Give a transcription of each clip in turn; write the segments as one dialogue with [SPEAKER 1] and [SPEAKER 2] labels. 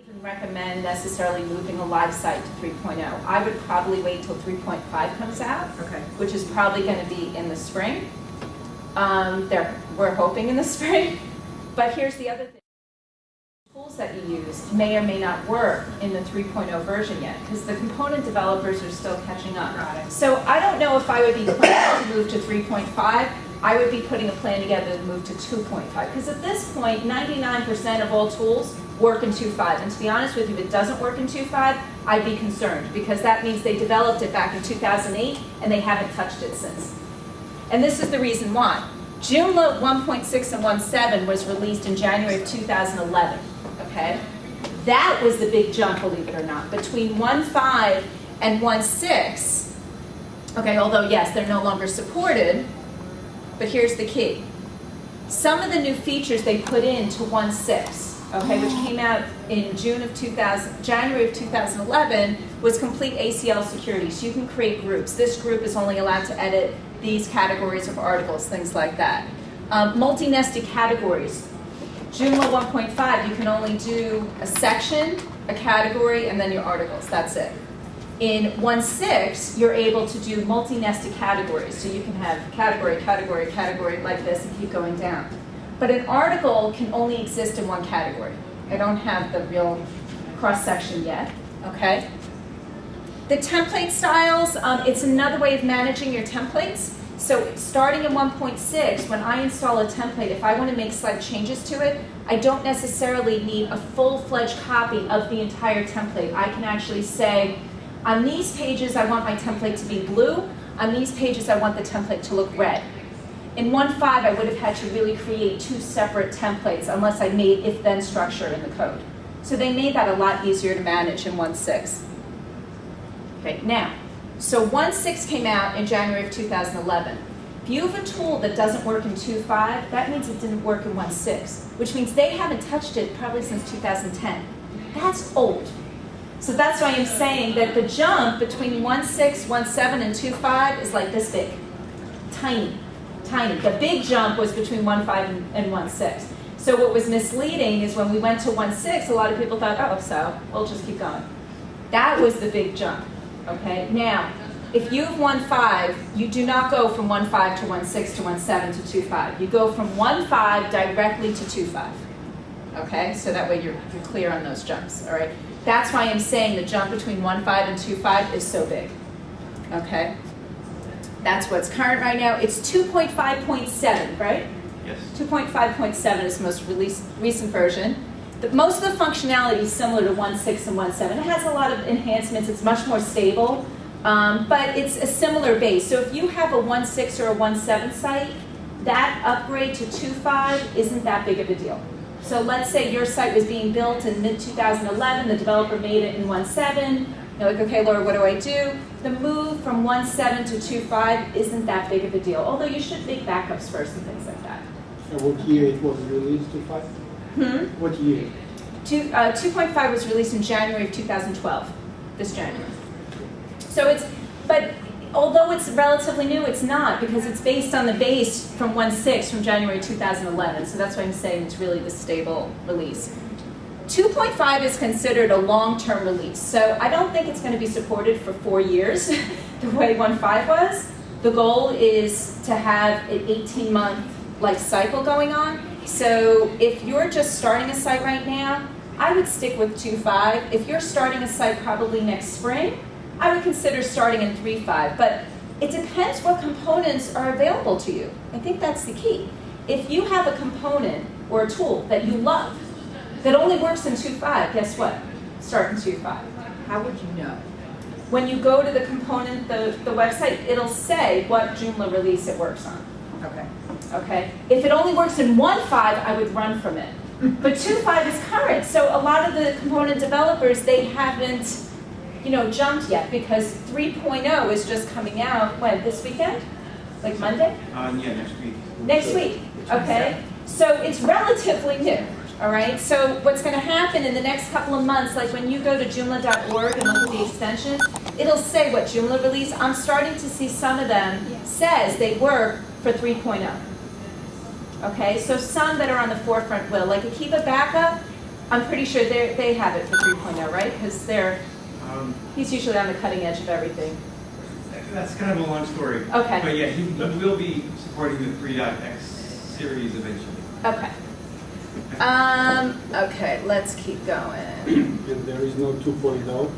[SPEAKER 1] Even recommend necessarily moving a live site to 3.0. I would probably wait till 3.5 comes out,
[SPEAKER 2] Okay.
[SPEAKER 1] which is probably going to be in the spring. We're hoping in the spring. But here's the other thing. Tools that you use may or may not work in the 3.0 version yet, because the component developers are still catching up.
[SPEAKER 2] Got it.
[SPEAKER 1] So I don't know if I would be planning to move to 3.5. I would be putting a plan together to move to 2.5, because at this point, 99% of all tools work in 2.5. And to be honest with you, if it doesn't work in 2.5, I'd be concerned, because that means they developed it back in 2008 and they haven't touched it since. And this is the reason why. Joomla 1.6 and 1.7 was released in January of 2011. Okay? That was the big jump, believe it or not, between 1.5 and 1.6. Okay, although yes, they're no longer supported, but here's the key. Some of the new features they put into 1.6, okay, which came out in January of 2011, was complete ACL security. So you can create groups. This group is only allowed to edit these categories of articles, things like that. Multi-nested categories. Joomla 1.5, you can only do a section, a category, and then your articles. That's it. In 1.6, you're able to do multi-nested categories. So you can have category, category, category like this and keep going down. But an article can only exist in one category. I don't have the real cross-section yet, okay? The template styles, it's another way of managing your templates. So starting in 1.6, when I install a template, if I want to make slight changes to it, I don't necessarily need a full-fledged copy of the entire template. I can actually say, on these pages, I want my template to be blue. On these pages, I want the template to look red. In 1.5, I would have had to really create two separate templates unless I made if-then structure in the code. So they made that a lot easier to manage in 1.6. Okay, now, so 1.6 came out in January of 2011. If you have a tool that doesn't work in 2.5, that means it didn't work in 1.6, which means they haven't touched it probably since 2010. That's old. So that's why I'm saying that the jump between 1.6, 1.7, and 2.5 is like this big. Tiny, tiny. The big jump was between 1.5 and 1.6. So what was misleading is when we went to 1.6, a lot of people thought, oh, so we'll just keep going. That was the big jump. Okay, now, if you have 1.5, you do not go from 1.5 to 1.6 to 1.7 to 2.5. You go from 1.5 directly to 2.5. Okay, so that way you're clear on those jumps, all right? That's why I'm saying the jump between 1.5 and 2.5 is so big, okay? That's what's current right now. It's 2.5.7, right?
[SPEAKER 3] Yes.
[SPEAKER 1] 2.5.7 is the most recent version. Most of the functionality is similar to 1.6 and 1.7. It has a lot of enhancements. It's much more stable, but it's a similar base. So if you have a 1.6 or a 1.7 site, that upgrade to 2.5 isn't that big of a deal. So let's say your site was being built in mid-2011, the developer made it in 1.7. You're like, okay, Laura, what do I do? The move from 1.7 to 2.5 isn't that big of a deal, although you should make backups first and things like that.
[SPEAKER 4] And what year it was released, 2.5? What year?
[SPEAKER 1] 2.5 was released in January of 2012, this January. So it's, but although it's relatively new, it's not, because it's based on the base from 1.6 from January 2011. So that's why I'm saying it's really the stable release. 2.5 is considered a long-term release. So I don't think it's going to be supported for 4 years the way 1.5 was. The goal is to have an 18-month life cycle going on. So if you're just starting a site right now, I would stick with 2.5. If you're starting a site probably next spring, I would consider starting in 3.5. But it depends what components are available to you. I think that's the key. If you have a component or a tool that you love that only works in 2.5, guess what? Start in 2.5.
[SPEAKER 2] How would you know?
[SPEAKER 1] When you go to the component, the website, it'll say what Joomla release it works on.
[SPEAKER 2] Okay.
[SPEAKER 1] Okay? If it only works in 1.5, I would run from it. But 2.5 is current, so a lot of the component developers, they haven't, jumped yet, because 3.0 is just coming out, when, this weekend? Like Monday?
[SPEAKER 3] Yeah, next week.
[SPEAKER 1] Next week, okay? So it's relatively new, all right? So what's going to happen in the next couple of months, like when you go to joomla.org and look at the extensions, it'll say what Joomla release. I'm starting to see some of them says they work for 3.0. Okay, so some that are on the forefront will. Like Akiva Backup, I'm pretty sure they have it for 3.0, right? Because he's usually on the cutting edge of everything.
[SPEAKER 2] That's kind of a long story.
[SPEAKER 1] Okay.
[SPEAKER 2] But yeah, he will be supporting the 3.x series eventually.
[SPEAKER 1] Okay. Okay, let's keep going.
[SPEAKER 4] And there is no 2.0?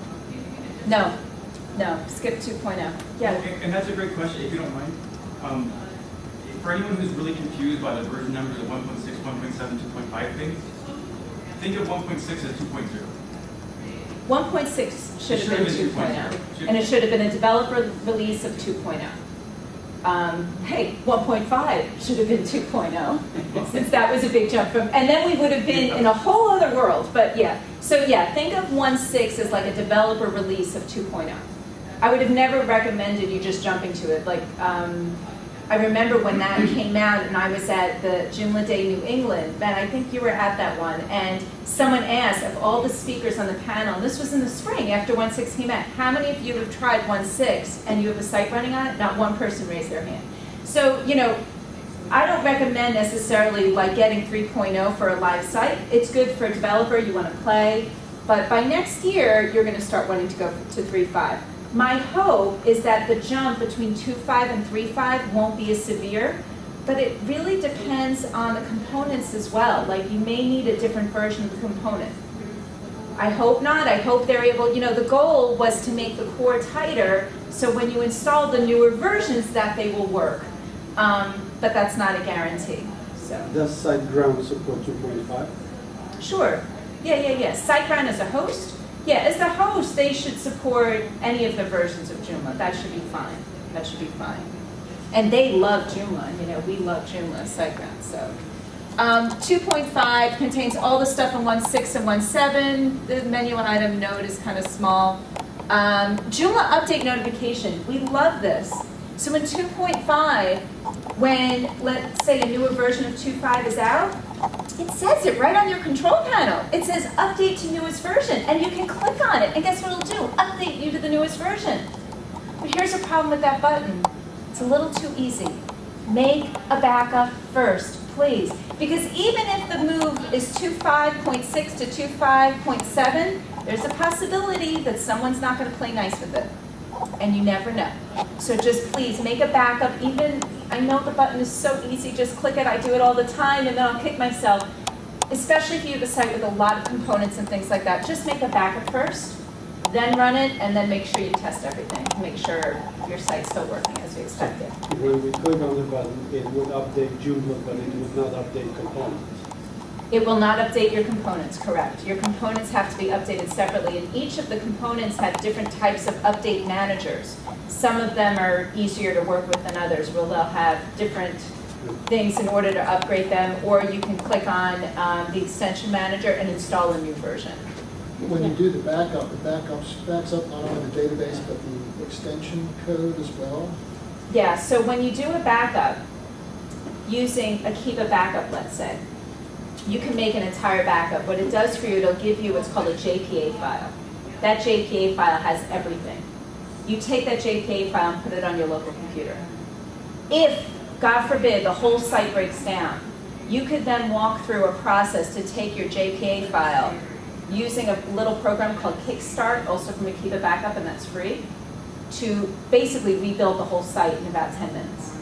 [SPEAKER 1] No, skip 2.0. Yeah.
[SPEAKER 2] Okay, and that's a great question, if you don't mind. For anyone who's really confused by the version numbers of 1.6, 1.7, 2.5 things, think of 1.6 as 2.0.
[SPEAKER 1] 1.6 should have been 2.0, and it should have been a developer release of 2.0. Hey, 1.5 should have been 2.0, since that was a big jump from, and then we would have been in a whole other world, but yeah. So yeah, think of 1.6 as like a developer release of 2.0. I would have never recommended you just jumping to it. Like, I remember when that came out and I was at the Joomla Day New England, and I think you were at that one, and someone asked of all the speakers on the panel, and this was in the spring after 1.6 came out, how many of you have tried 1.6 and you have a site running on it? Not one person raised their hand. So, you know, I don't recommend necessarily like getting 3.0 for a live site. It's good for a developer, you want to play, but by next year, you're going to start wanting to go to 3.5. My hope is that the jump between 2.5 and 3.5 won't be as severe, but it really depends on the components as well. Like, you may need a different version of the component. I hope not. I hope they're able, you know, the goal was to make the core tighter so when you install the newer versions that they will work. But that's not a guarantee. So.
[SPEAKER 4] Does SiteGround support 2.5?
[SPEAKER 1] Sure. Yeah. SiteGround as a host? Yeah, as the host, they should support any of the versions of Joomla. That should be fine. That should be fine. And they love Joomla. You know, we love Joomla, SiteGround. So, 2.5 contains all the stuff in 1.6 and 1.7. The menu item node is kind of small. Joomla update notification. We love this. So in 2.5, when, let's say, a newer version of 2.5 is out, it says it right on your control panel. It says update to newest version, and you can click on it, and guess what it'll do? Update you to the newest version. But here's a problem with that button. It's a little too easy. Make a backup first, please. Because even if the move is 2.5.6 to 2.5.7, there's a possibility that someone's not going to play nice with it. And you never know. So just please make a backup. Even, I know the button is so easy, just click it. I do it all the time, and then I'll kick myself. Especially if you have a site with a lot of components and things like that. Just make a backup first, then run it, and then make sure you test everything. Make sure your site's still working as you expected.
[SPEAKER 4] When we click on the button, it would update Joomla, but it would not update components.
[SPEAKER 1] It will not update your components, correct. Your components have to be updated separately, and each of the components have different types of update managers. Some of them are easier to work with than others, where they'll have different things in order to upgrade them, or you can click on the extension manager and install a new version.
[SPEAKER 3] When you do the backup, it backs up not only the database, but the extension code as well?
[SPEAKER 1] Yeah, so when you do a backup, using a keep a backup, let's say, you can make an entire backup. What it does for you, it'll give you what's called a JPA file. That JPA file has everything. You take that JPA file and put it on your local computer. If, God forbid, the whole site breaks down, you could then walk through a process to take your JPA file using a little program called Kickstart, also from a Keep a Backup, and that's free, to basically rebuild the whole site in about 10 minutes.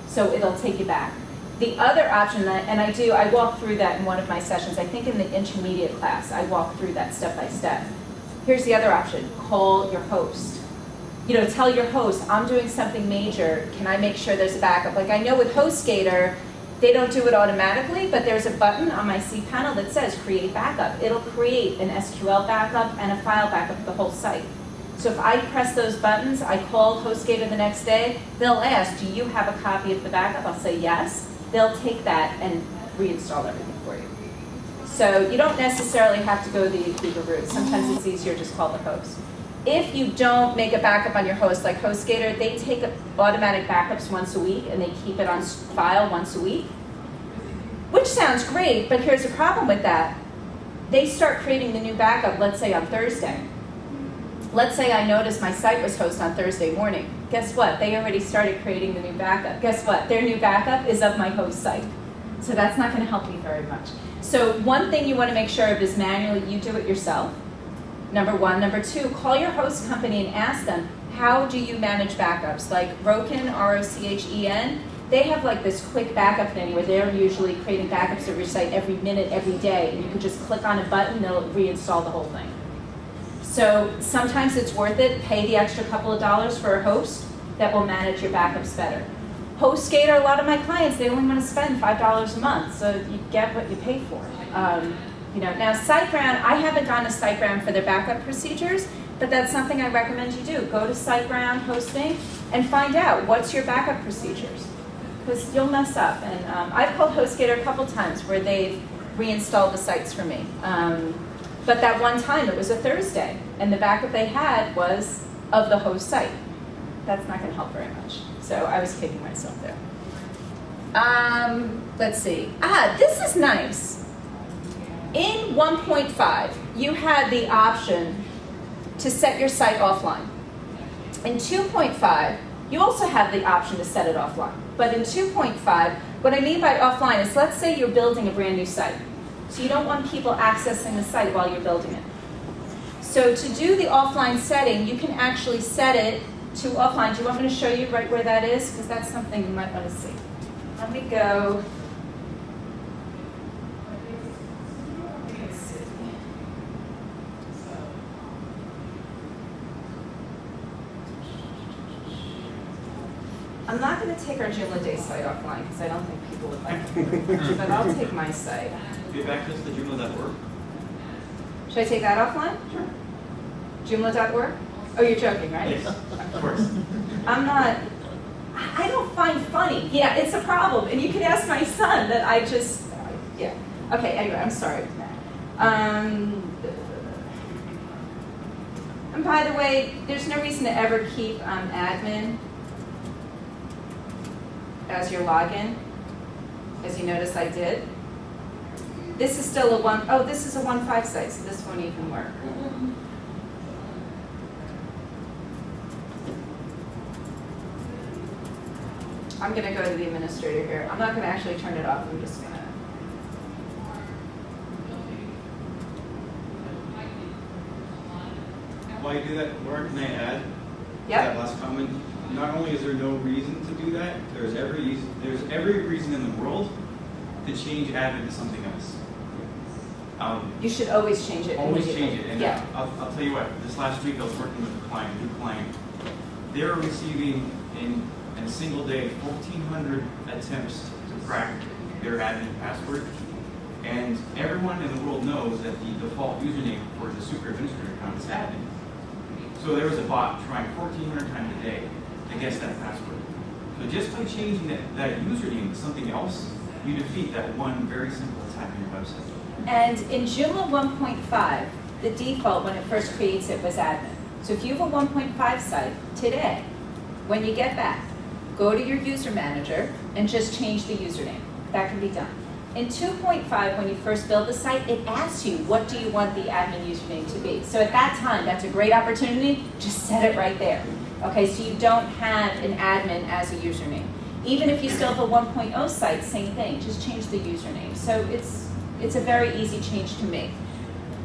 [SPEAKER 1] So it'll take you back. The other option, and I walk through that in one of my sessions, I think in the intermediate class, I walk through that step by step. Here's the other option, call your host. You know, tell your host, I'm doing something major, can I make sure there's a backup? Like I know with HostGator, they don't do it automatically, but there's a button on my cPanel that says create backup. It'll create an SQL backup and a file backup of the whole site. So if I press those buttons, I call HostGator the next day, they'll ask, do you have a copy of the backup? I'll say yes. They'll take that and reinstall everything for you. So you don't necessarily have to go the route. Sometimes it's easier just call the host. If you don't make a backup on your host, like HostGator, they take automatic backups once a week and they keep it on file once a week, which sounds great, but here's a problem with that. They start creating the new backup, let's say on Thursday. Let's say I noticed my site was hosted on Thursday morning. Guess what? They already started creating the new backup. Guess what? Their new backup is of my host site. So that's not going to help me very much. So one thing you want to make sure of is manually you do it yourself, number one. Number two, call your host company and ask them, how do you manage backups? Like Rochen, R-O-C-H-E-N, they have like this quick backup thing where they're usually creating backups of your site every minute, every day, and you can just click on a button, they'll reinstall the whole thing. So sometimes it's worth it, pay the extra couple of dollars for a host that will manage your backups better. HostGator, a lot of my clients, they only want to spend $5 a month, so you get what you pay for. Now SiteGround, I haven't gone to SiteGround for their backup procedures, but that's something I recommend you do. Go to SiteGround Hosting and find out what's your backup procedures, because you'll mess up. And I've called HostGator a couple times where they've reinstalled the sites for me. But that one time, it was a Thursday, and the backup they had was of the host site. That's not going to help very much. So I was kicking myself there. Let's see. This is nice. In 1.5, you had the option to set your site offline. In 2.5, you also have the option to set it offline. But in 2.5, what I mean by offline is, let's say you're building a brand new site. So you don't want people accessing the site while you're building it. So to do the offline setting, you can actually set it to offline. Do you want me to show you right where that is? Because that's something you might want to see. Let me go. Let's see. I'm not going to take our Joomla Day site offline because I don't think people would like it. But I'll take my site.
[SPEAKER 2] Do you have access to Joomla.org?
[SPEAKER 1] Should I take that offline?
[SPEAKER 2] Sure.
[SPEAKER 1] Joomla.org? Oh, you're joking, right?
[SPEAKER 2] Yes, of course.
[SPEAKER 1] I'm not, I don't find funny. Yeah, it's a problem. And you can ask my son that I just, yeah. Okay, anyway, I'm sorry. And by the way, there's no reason to ever keep admin as your login. As you notice, I did. This is still a this is a 1.5 site, so this won't even work. I'm going to go to the administrator here. I'm not going to actually turn it off. I'm just going to.
[SPEAKER 2] While you do that, Laura, can I add?
[SPEAKER 1] Yep.
[SPEAKER 2] That last comment. Not only is there no reason to do that, there's every reason in the world to change admin to something else.
[SPEAKER 1] You should always change it.
[SPEAKER 2] Always change it. And
[SPEAKER 1] yeah.
[SPEAKER 2] I'll tell you what, this last week I was working with a client, a new client. They're receiving in a single day 1,400 attempts to crack their admin password. And everyone in the world knows that the default username for the super administrator account is admin. So there was a bot trying 1,400 times a day to guess that password. So just by changing that username to something else, you defeat that one very simple attack on your website.
[SPEAKER 1] And in Joomla 1.5, the default when it first creates it was admin. So if you have a 1.5 site today, when you get back, go to your user manager and just change the username. That can be done. In 2.5, when you first build the site, it asks you, what do you want the admin username to be? So at that time, that's a great opportunity. Just set it right there. Okay, so you don't have an admin as a username. Even if you still have a 1.0 site, same thing. Just change the username. So it's a very easy change to make.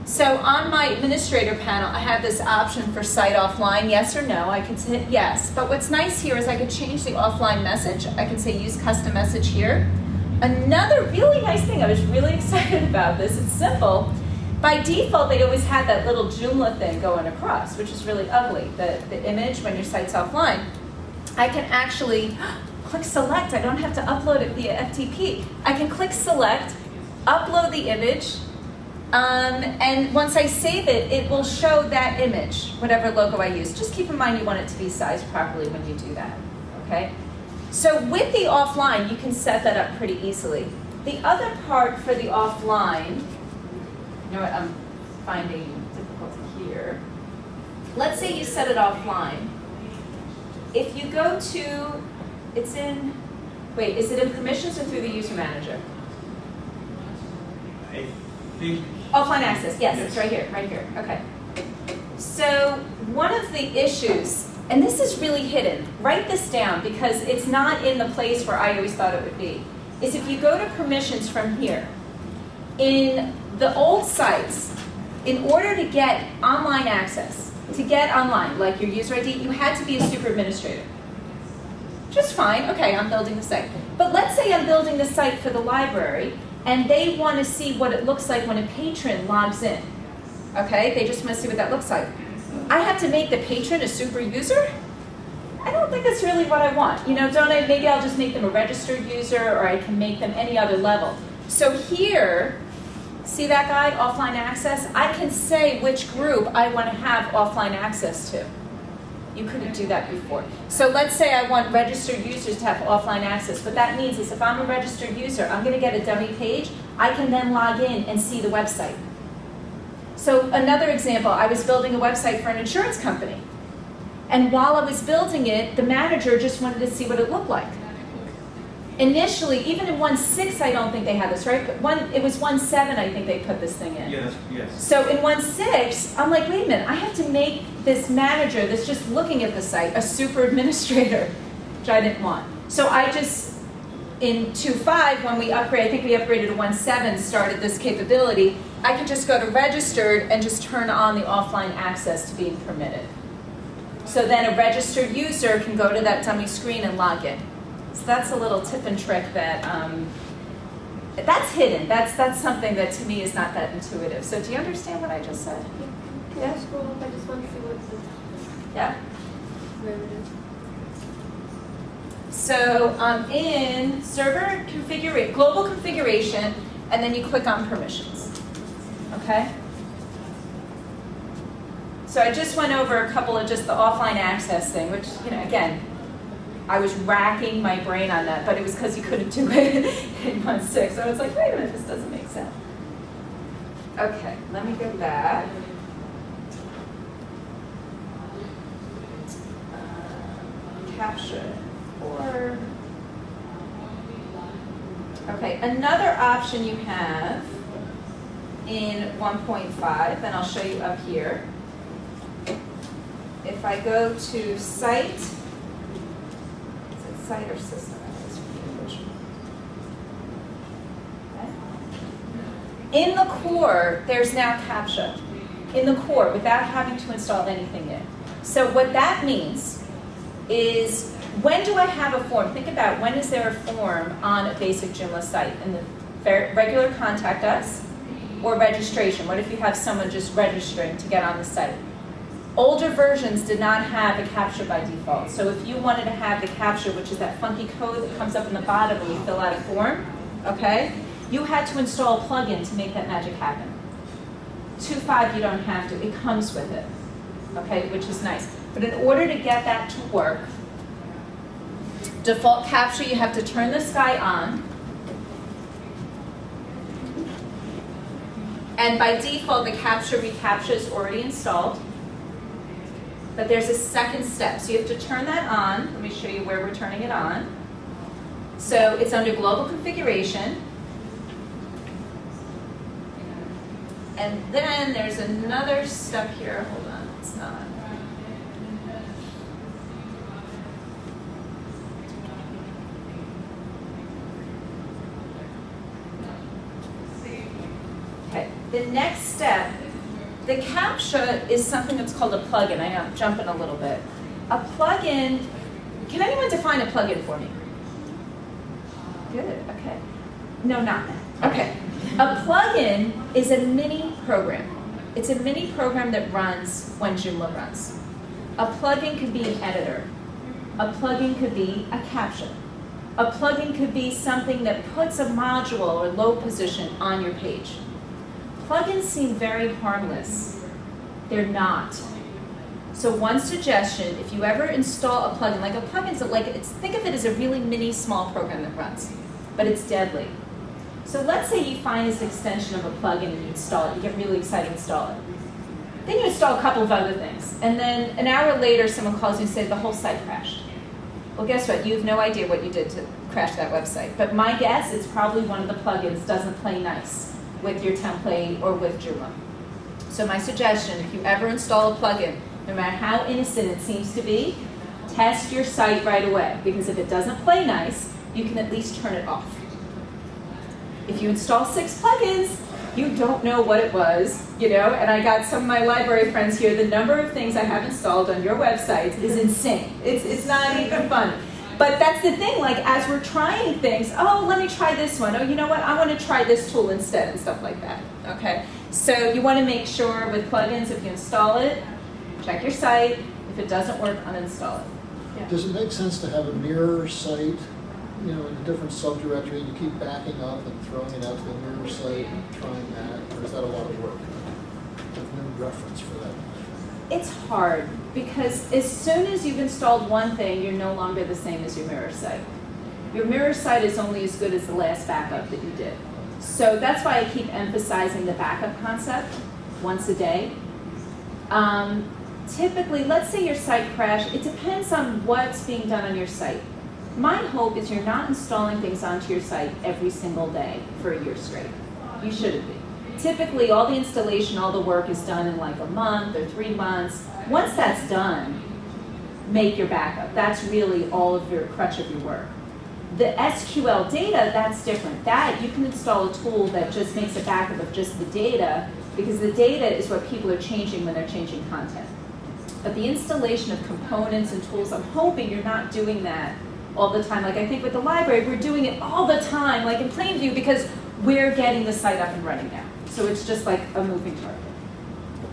[SPEAKER 1] So on my administrator panel, I have this option for site offline, yes or no. I can hit yes. But what's nice here is I could change the offline message. I can say use custom message here. Another really nice thing, I was really excited about this, it's simple. By default, they always had that little Joomla thing going across, which is really ugly, the image when your site's offline. I can actually click select. I don't have to upload it via FTP. I can click select, upload the image, and once I save it, it will show that image, whatever logo I use. Just keep in mind you want it to be sized properly when you do that, okay? So with the offline, you can set that up pretty easily. The other part for the offline, you know what, I'm finding difficulty here. Let's say you set it offline. If you go to, it's in, wait, is it in permissions or through the user manager?
[SPEAKER 2] I think.
[SPEAKER 1] Offline access, yes, it's right here, okay. So one of the issues, and this is really hidden, write this down because it's not in the place where I always thought it would be, is if you go to permissions from here, In the old sites, in order to get online access, to get online, like your user ID, you had to be a super administrator. Just fine, okay, I'm building the site. But let's say I'm building the site for the library, and they want to see what it looks like when a patron logs in. Okay, they just want to see what that looks like. I have to make the patron a super user? I don't think that's really what I want. You know, don't I? Maybe I'll just make them a registered user, or I can make them any other level. So here, see that guy, offline access? I can say which group I want to have offline access to. You couldn't do that before. So let's say I want registered users to have offline access. What that means is if I'm a registered user, I'm going to get a dummy page. I can then log in and see the website. So another example, I was building a website for an insurance company. And while I was building it, the manager just wanted to see what it looked like. Initially, even in 1.6, I don't think they had this, right? But it was 1.7, I think they put this thing in.
[SPEAKER 2] Yes.
[SPEAKER 1] So in 1.6, I'm like, wait a minute, I have to make this manager that's just looking at the site a super administrator, which I didn't want. So I just, in 2.5, when we upgrade, I think we upgraded to 1.7, started this capability, I could just go to registered and just turn on the offline access to being permitted. So then a registered user can go to that dummy screen and log in. So that's a little tip and trick that, that's hidden. That's something that to me is not that intuitive. So do you understand what I just said?
[SPEAKER 5] Can I scroll up? I just want to see what's the
[SPEAKER 1] Yeah.
[SPEAKER 5] where it is.
[SPEAKER 1] So in server configuration, global configuration, and then you click on permissions. Okay? So I just went over a couple of just the offline access thing, which, you know, again, I was racking my brain on that, but it was because you couldn't do it in 1.6. So I was like, wait a minute, this doesn't make sense. Okay, let me go back. Capture or okay, another option you have in 1.5, and I'll show you up here. If I go to site, is it site or system? Okay. In the core, there's now CAPTCHA. In the core, without having to install anything in. So what that means is, when do I have a form? Think about, when is there a form on a basic Joomla site? In the regular contact us or registration? What if you have someone just registering to get on the site? Older versions did not have a CAPTCHA by default. So if you wanted to have the CAPTCHA, which is that funky code that comes up in the bottom when you fill out a form, okay, you had to install a plugin to make that magic happen. 2.5, you don't have to. It comes with it, okay, which is nice. But in order to get that to work, default CAPTCHA, you have to turn this guy on. And by default, the CAPTCHA reCAPTCHA is already installed. But there's a second step. So you have to turn that on. Let me show you where we're turning it on. So it's under global configuration. And then there's another step here. Hold on, it's not. Okay, the next step, the CAPTCHA is something that's called a plugin. I know, I'm jumping a little bit. A plugin, can anyone define a plugin for me? Good, okay. No, not that. Okay. A plugin is a mini program. It's a mini program that runs when Joomla runs. A plugin could be an editor. A plugin could be a CAPTCHA. A plugin could be something that puts a module or low position on your page. Plugins seem very harmless. They're not. So one suggestion, if you ever install a plugin, like a plugin's like, think of it as a really mini small program that runs, but it's deadly. So let's say you find this extension of a plugin and you install it, you get really excited to install it. Then you install a couple of other things, and then an hour later someone calls you and says the whole site crashed. Well, guess what? You have no idea what you did to crash that website. But my guess is probably one of the plugins doesn't play nice with your template or with Joomla. So my suggestion, if you ever install a plugin, no matter how innocent it seems to be, test your site right away. Because if it doesn't play nice, you can at least turn it off. If you install 6 plugins, you don't know what it was, you know, and I got some of my library friends here, the number of things I have installed on your websites is insane. It's not even funny. But that's the thing, like as we're trying things, oh, let me try this one. Oh, you know what, I want to try this tool instead and stuff like that, okay? So you want to make sure with plugins, if you install it, check your site. If it doesn't work, uninstall it. Yeah.
[SPEAKER 3] Does it make sense to have a mirror site, you know, in a different subdirectory, and you keep backing up and throwing it out to the mirror site and trying that, or is that a lot of work? There's no reference for that.
[SPEAKER 1] It's hard because as soon as you've installed one thing, you're no longer the same as your mirror site. Your mirror site is only as good as the last backup that you did. So that's why I keep emphasizing the backup concept once a day. Typically, let's say your site crashed. It depends on what's being done on your site. My hope is you're not installing things onto your site every single day for a year straight. You shouldn't be. Typically, all the installation, all the work is done in like a month or 3 months. Once that's done, make your backup. That's really all of your crutch of your work. The SQL data, that's different. That, you can install a tool that just makes a backup of just the data, because the data is what people are changing when they're changing content. But the installation of components and tools, I'm hoping you're not doing that all the time. Like I think with the library, we're doing it all the time, like in Plainview, because we're getting the site up and running now. So it's just like a moving target.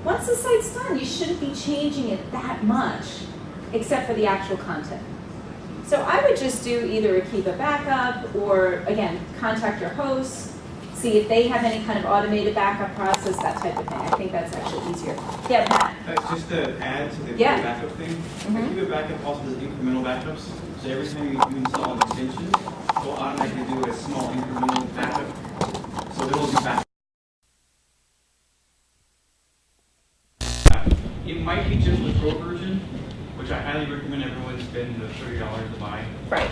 [SPEAKER 1] Once the site's done, you shouldn't be changing it that much, except for the actual content. So I would just do either keep a backup or, again, contact your hosts, see if they have any kind of automated backup process, that type of thing. I think that's actually easier. Yeah, Matt?
[SPEAKER 2] Just to add to the
[SPEAKER 1] Yeah.
[SPEAKER 2] backup thing,
[SPEAKER 1] Mhm.
[SPEAKER 2] Keep a backup also does incremental backups. So every time you install an extension, it will automatically do a small incremental backup. So there will be backup. It might be just the pro version, which I highly recommend everyone spend the $30 to buy.
[SPEAKER 1] Right.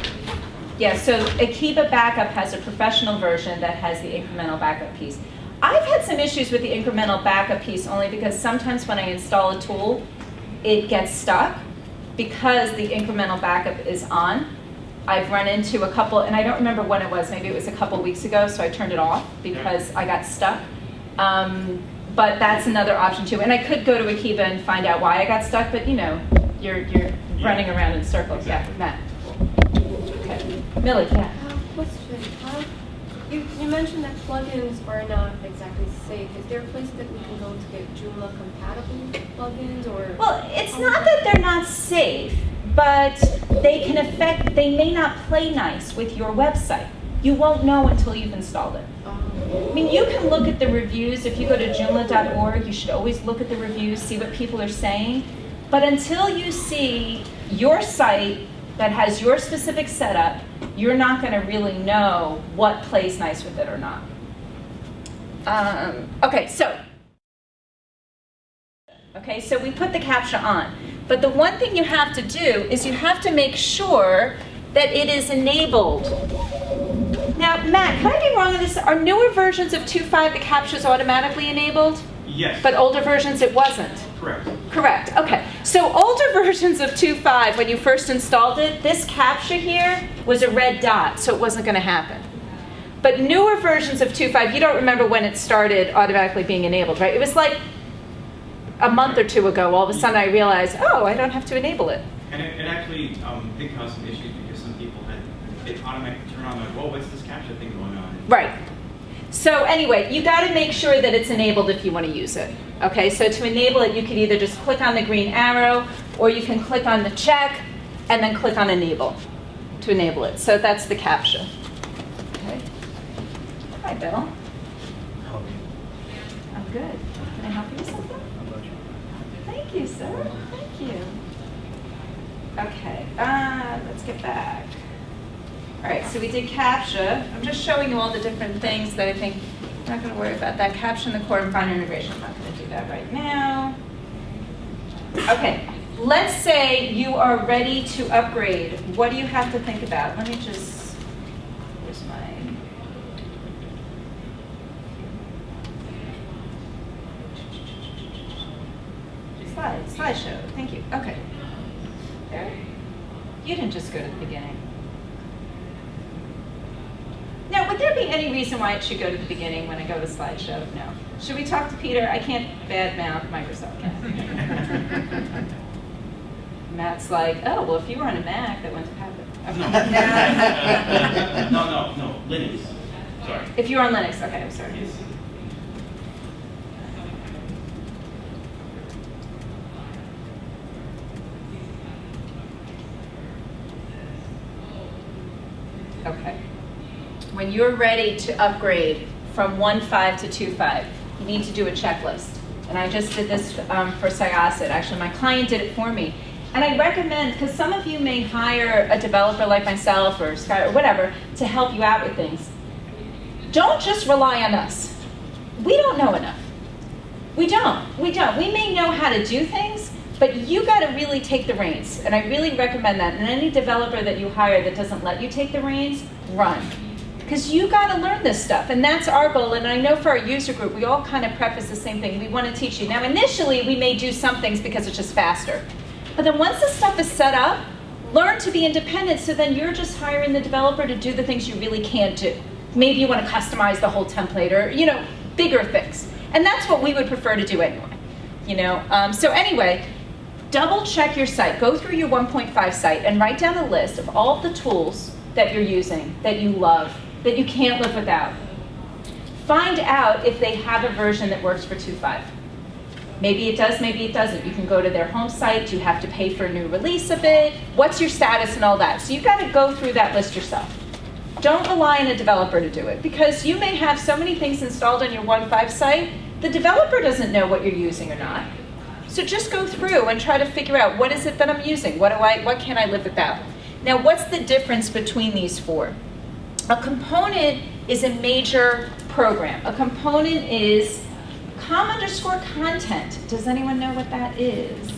[SPEAKER 1] Yeah, so Akiba Backup has a professional version that has the incremental backup piece. I've had some issues with the incremental backup piece only because sometimes when I install a tool, it gets stuck because the incremental backup is on. I've run into a couple, and I don't remember when it was, maybe it was a couple weeks ago, so I turned it off because I got stuck. But that's another option too. And I could go to Akiba and find out why I got stuck, but you know, you're running around in circles.
[SPEAKER 2] Exactly.
[SPEAKER 1] Yeah, Matt. Okay. Millie, yeah.
[SPEAKER 5] Question. You mentioned that plugins are not exactly safe. Is there a place that we can go to get Joomla compatible plugins or?
[SPEAKER 1] Well, it's not that they're not safe, but they may not play nice with your website. You won't know until you've installed it. I mean, you can look at the reviews. If you go to joomla.org, you should always look at the reviews, see what people are saying. But until you see your site that has your specific setup, you're not going to really know what plays nice with it or not. Okay, so we put the CAPTCHA on. But the one thing you have to do is you have to make sure that it is enabled. Now, Matt, could I be wrong on this? Are newer versions of 2.5 the CAPTCHA is automatically enabled?
[SPEAKER 2] Yes.
[SPEAKER 1] But older versions it wasn't?
[SPEAKER 2] Correct.
[SPEAKER 1] Correct, okay. So older versions of 2.5, when you first installed it, this CAPTCHA here was a red dot, so it wasn't going to happen. But newer versions of 2.5, you don't remember when it started automatically being enabled, right? It was like a month or two ago, all of a sudden I realized, oh, I don't have to enable it.
[SPEAKER 2] And it actually did cause some issues because some people had it automatically turn on like, whoa, what's this CAPTCHA thing going on?
[SPEAKER 1] Right. So anyway, you got to make sure that it's enabled if you want to use it. Okay, so to enable it, you can either just click on the green arrow, or you can click on the check, and then click on enable to enable it. So that's the CAPTCHA. Okay. Hi, Bill. I'm good. Can I help you with something? Thank you, sir. Thank you. Okay, let's get back. All right, so we did CAPTCHA. I'm just showing you all the different things that I think, I'm not going to worry about that. CAPTCHA and the core and fine integration. I'm not going to do that right now. Okay, let's say you are ready to upgrade. What do you have to think about? Let me just, where's my, slideshow. Thank you. Okay. There. You didn't just go to the beginning. Now, Would there be any reason why it should go to the beginning when I go to slideshow? No. Should we talk to Peter? I can't badmouth Microsoft. Matt's like, oh, well, if you were on a Mac, that wouldn't happen. Okay.
[SPEAKER 6] No, Linux. Sorry.
[SPEAKER 1] If you're on Linux, okay, I'm sorry.
[SPEAKER 6] Yes.
[SPEAKER 1] Okay. When you're ready to upgrade from 1.5 to 2.5, you need to do a checklist. And I just did this for Syosset. Actually, my client did it for me. And I recommend, because some of you may hire a developer like myself or Sky or whatever to help you out with things. Don't just rely on us. We don't know enough. We don't. We may know how to do things, but you got to really take the reins. And I really recommend that. And any developer that you hire that doesn't let you take the reins, run. Because you got to learn this stuff. And that's our goal. And I know for our user group, we all kind of preface the same thing. We want to teach you. Now, initially, we may do some things because it's just faster. But then once the stuff is set up, learn to be independent, so then you're just hiring the developer to do the things you really can't do. Maybe you want to customize the whole template or, bigger things. And that's what we would prefer to do anyway. So anyway, double check your site. Go through your 1.5 site and write down a list of all of the tools that you're using, that you love, that you can't live without. Find out if they have a version that works for 2.5. Maybe it does, maybe it doesn't. You can go to their home site. Do you have to pay for a new release of it? What's your status and all that? So you've got to go through that list yourself. Don't rely on a developer to do it, because you may have so many things installed on your 1.5 site, the developer doesn't know what you're using or not. So just go through and try to figure out, what is it that I'm using? What can I live without? Now, what's the difference between these four? A component is a major program. A component is com_content. Does anyone know what that is?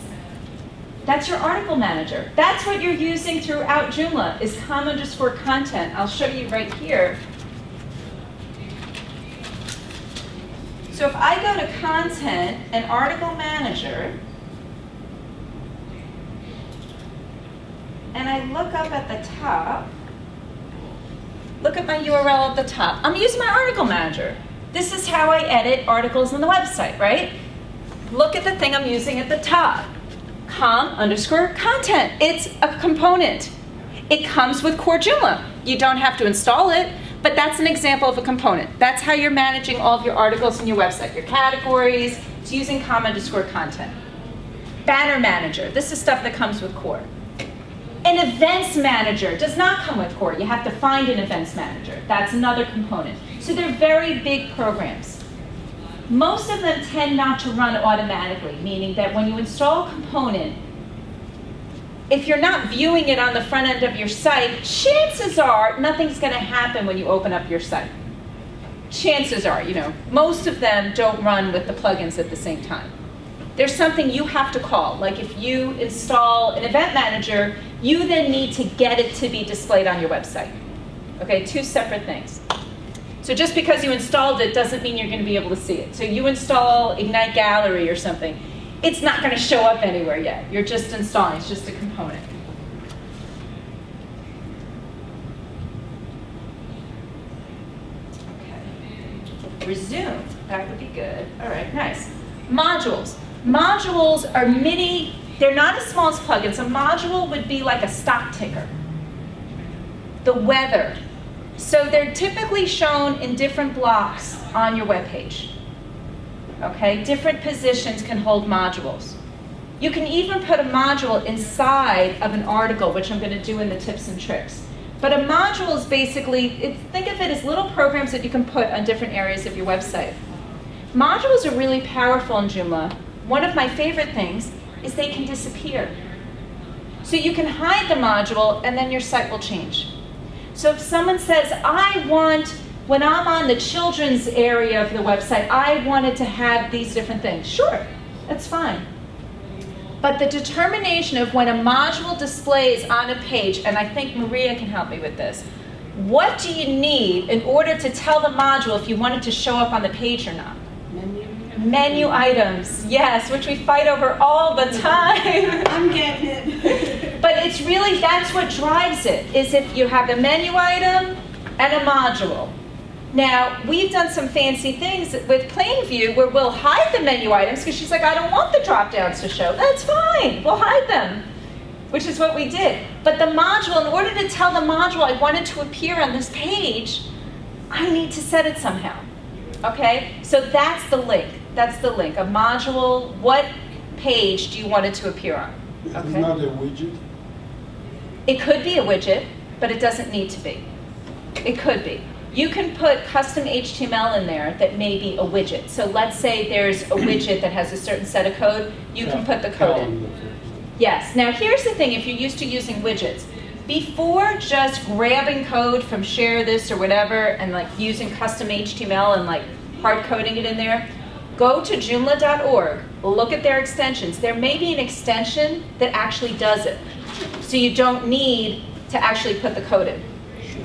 [SPEAKER 1] That's your article manager. That's what you're using throughout Joomla, is com_content. I'll show you right here. So if I go to content and article manager, and I look up at the top, look at my URL at the top. I'm using my article manager. This is how I edit articles on the website, right? Look at the thing I'm using at the top. com_content. It's a component. It comes with core Joomla. You don't have to install it, but that's an example of a component. That's how you're managing all of your articles in your website, your categories. It's using com_content. Banner manager. This is stuff that comes with core. An events manager does not come with core. You have to find an events manager. That's another component. So they're very big programs. Most of them tend not to run automatically, meaning that when you install a component, if you're not viewing it on the front end of your site, chances are nothing's going to happen when you open up your site. Chances are, most of them don't run with the plugins at the same time. There's something you have to call. Like if you install an event manager, you then need to get it to be displayed on your website. Okay, two separate things. So just because you installed it doesn't mean you're going to be able to see it. So you install Ignite Gallery or something, it's not going to show up anywhere yet. You're just installing, it's just a component. Okay. Resume, that would be good. All right, nice. Modules. Modules are they're not as small as plugins. A module would be like a stock ticker. The weather. So they're typically shown in different blocks on your web page. Okay, different positions can hold modules. You can even put a module inside of an article, which I'm going to do in the tips and tricks. But a module is basically, think of it as little programs that you can put on different areas of your website. Modules are really powerful in Joomla. One of my favorite things is they can disappear. So you can hide the module and then your site will change. So if someone says, when I'm on the children's area of the website, I wanted to have these different things. Sure, that's fine. But the determination of when a module displays on a page, and I think Maria can help me with this, what do you need in order to tell the module if you want it to show up on the page or not? Menu items, yes, which we fight over all the time.
[SPEAKER 7] I'm getting it.
[SPEAKER 1] But it's really, that's what drives it, is if you have a menu item and a module. Now, we've done some fancy things with Plainview where we'll hide the menu items because she's like, I don't want the drop downs to show. That's fine, we'll hide them, which is what we did. But the module, in order to tell the module I want it to appear on this page, I need to set it somehow. Okay, so that's the link. That's the link. A module, what page do you want it to appear on?
[SPEAKER 4] It's
[SPEAKER 1] Okay.
[SPEAKER 4] not a widget.
[SPEAKER 1] It could be a widget, but it doesn't need to be. It could be. You can put custom HTML in there that may be a widget. So let's say there's a widget that has a certain set of code. You can put the code in. Yes. Now here's the thing, if you're used to using widgets, before just grabbing code from share this or whatever and like using custom HTML and like hard coding it in there, go to Joomla.org, look at their extensions. There may be an extension that actually does it. So you don't need to actually put the code in,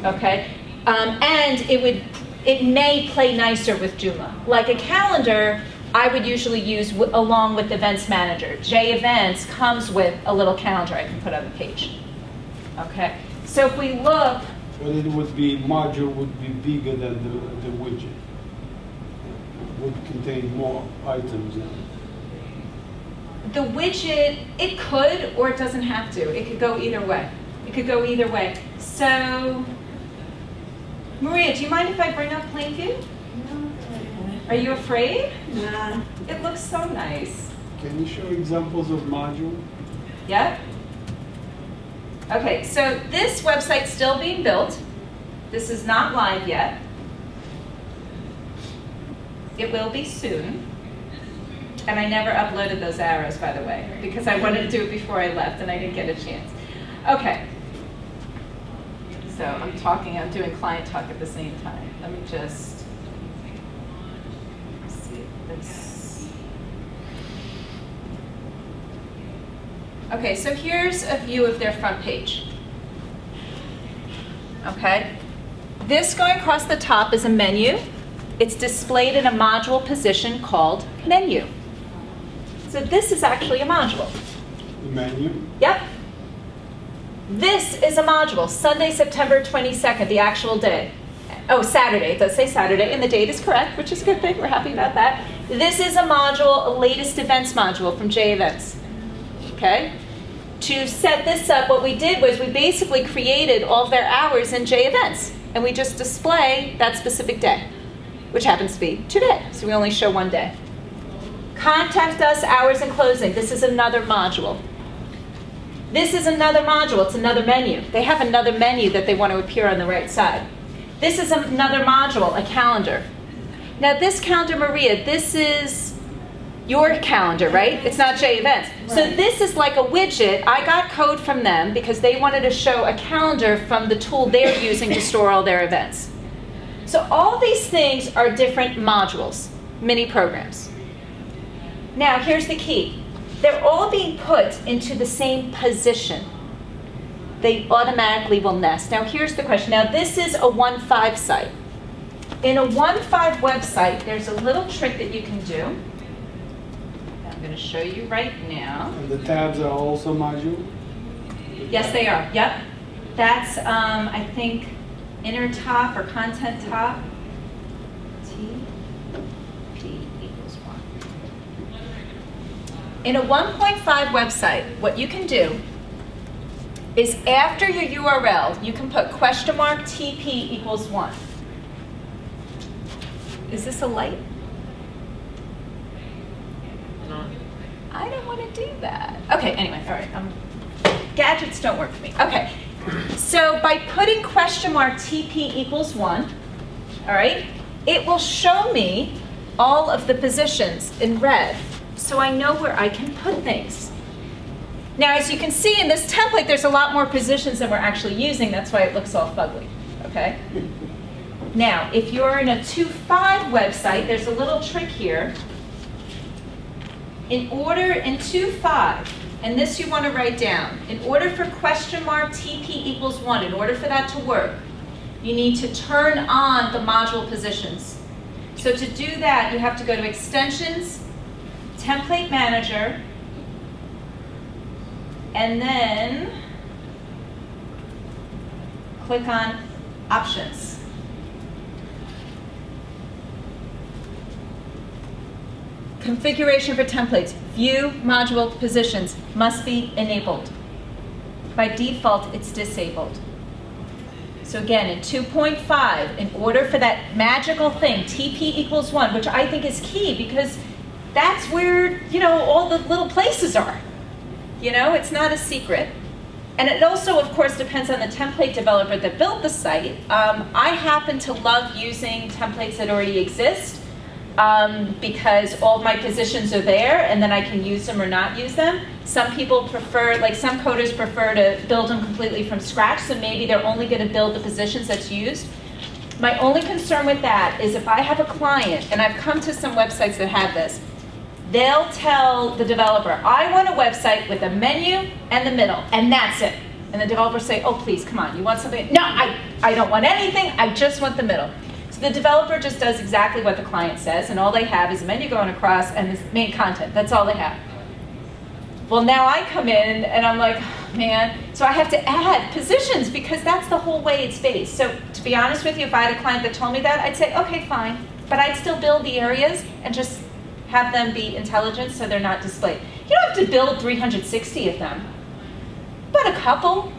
[SPEAKER 1] okay? And it may play nicer with Joomla. Like a calendar, I would usually use along with Events Manager. JEvents comes with a little calendar I can put on the page. Okay, so if we look,
[SPEAKER 4] But it would be, module would be bigger than the widget. Would contain more items in it.
[SPEAKER 1] the widget, it could or it doesn't have to. It could go either way. It could go either way. So, Maria, do you mind if I bring up Plainview? Are you afraid?
[SPEAKER 7] Nah.
[SPEAKER 1] It looks so nice.
[SPEAKER 4] Can you show examples of module?
[SPEAKER 1] Yep. Okay, so this website's still being built. This is not live yet. It will be soon. And I never uploaded those arrows, by the way, because I wanted to do it before I left and I didn't get a chance. Okay. So I'm doing client talk at the same time. Let me just see this. Okay, so here's a view of their front page. Okay? This going across the top is a menu. It's displayed in a module position called menu. So this is actually a module.
[SPEAKER 4] The menu?
[SPEAKER 1] Yep. This is a module, Sunday, September 22nd, the actual day. Oh, Saturday, it does say Saturday, and the date is correct, which is a good thing, we're happy about that. This is a module, a latest events module from JEvents. Okay? To set this up, what we did was we basically created all of their hours in JEvents, and we just display that specific day, which happens to be today, so we only show one day. Contact us, hours and closing. This is another module. This is another module. It's another menu. They have another menu that they want to appear on the right side. This is another module, a calendar. Now this calendar, Maria, this is your calendar, right? It's not JEvents. So this is like a widget. I got code from them because they wanted to show a calendar from the tool they're using to store all their events. So all these things are different modules, mini programs. Now, here's the key. They're all being put into the same position. They automatically will nest. Now, here's the question. Now, this is a 1.5 site. In a 1.5 website, there's a little trick that you can do. I'm going to show you right now.
[SPEAKER 4] And the tabs are also module?
[SPEAKER 1] Yes, they are. Yep. That's, I think, inner top or content top. In a 1.5 website, what you can do is after your URL, you can put $TP equals 1. Is this a light? No. I don't want to do that. Okay, anyway, all right. Gadgets don't work for me. Okay, so by putting $TP equals 1, all right, it will show me all of the positions in red. So I know where I can put things. Now, as you can see in this template, there's a lot more positions than we're actually using. That's why it looks all fugly, okay? Now, if you're in a 2.5 website, there's a little trick here. In 2.5, and this you want to write down, in order for $TP equals 1, in order for that to work, you need to turn on the module positions. So to do that, you have to go to Extensions, Template Manager, and then click on Options. configuration for templates, view module positions must be enabled. By default, it's disabled. So again, in 2.5, in order for that magical thing, TP equals 1, which I think is key because that's where, all the little places are. It's not a secret. And it also, of course, depends on the template developer that built the site. I happen to love using templates that already exist because all of my positions are there and then I can use them or not use them. Some people prefer, like some coders prefer to build them completely from scratch, so maybe they're only going to build the positions that's used. My only concern with that is if I have a client, and I've come to some websites that have this, they'll tell the developer, I want a website with a menu and the middle, and that's it. And the developer say, oh, please, come on, you want something? No, I don't want anything, I just want the middle. So the developer just does exactly what the client says, and all they have is a menu going across and this main content. That's all they have. Well, now I come in and I'm like, oh, man, so I have to add positions because that's the whole way it's based. So to be honest with you, if I had a client that told me that, I'd say, okay, fine. But I'd still build the areas and just have them be intelligent so they're not displayed. You don't have to build 360 of them, but a couple,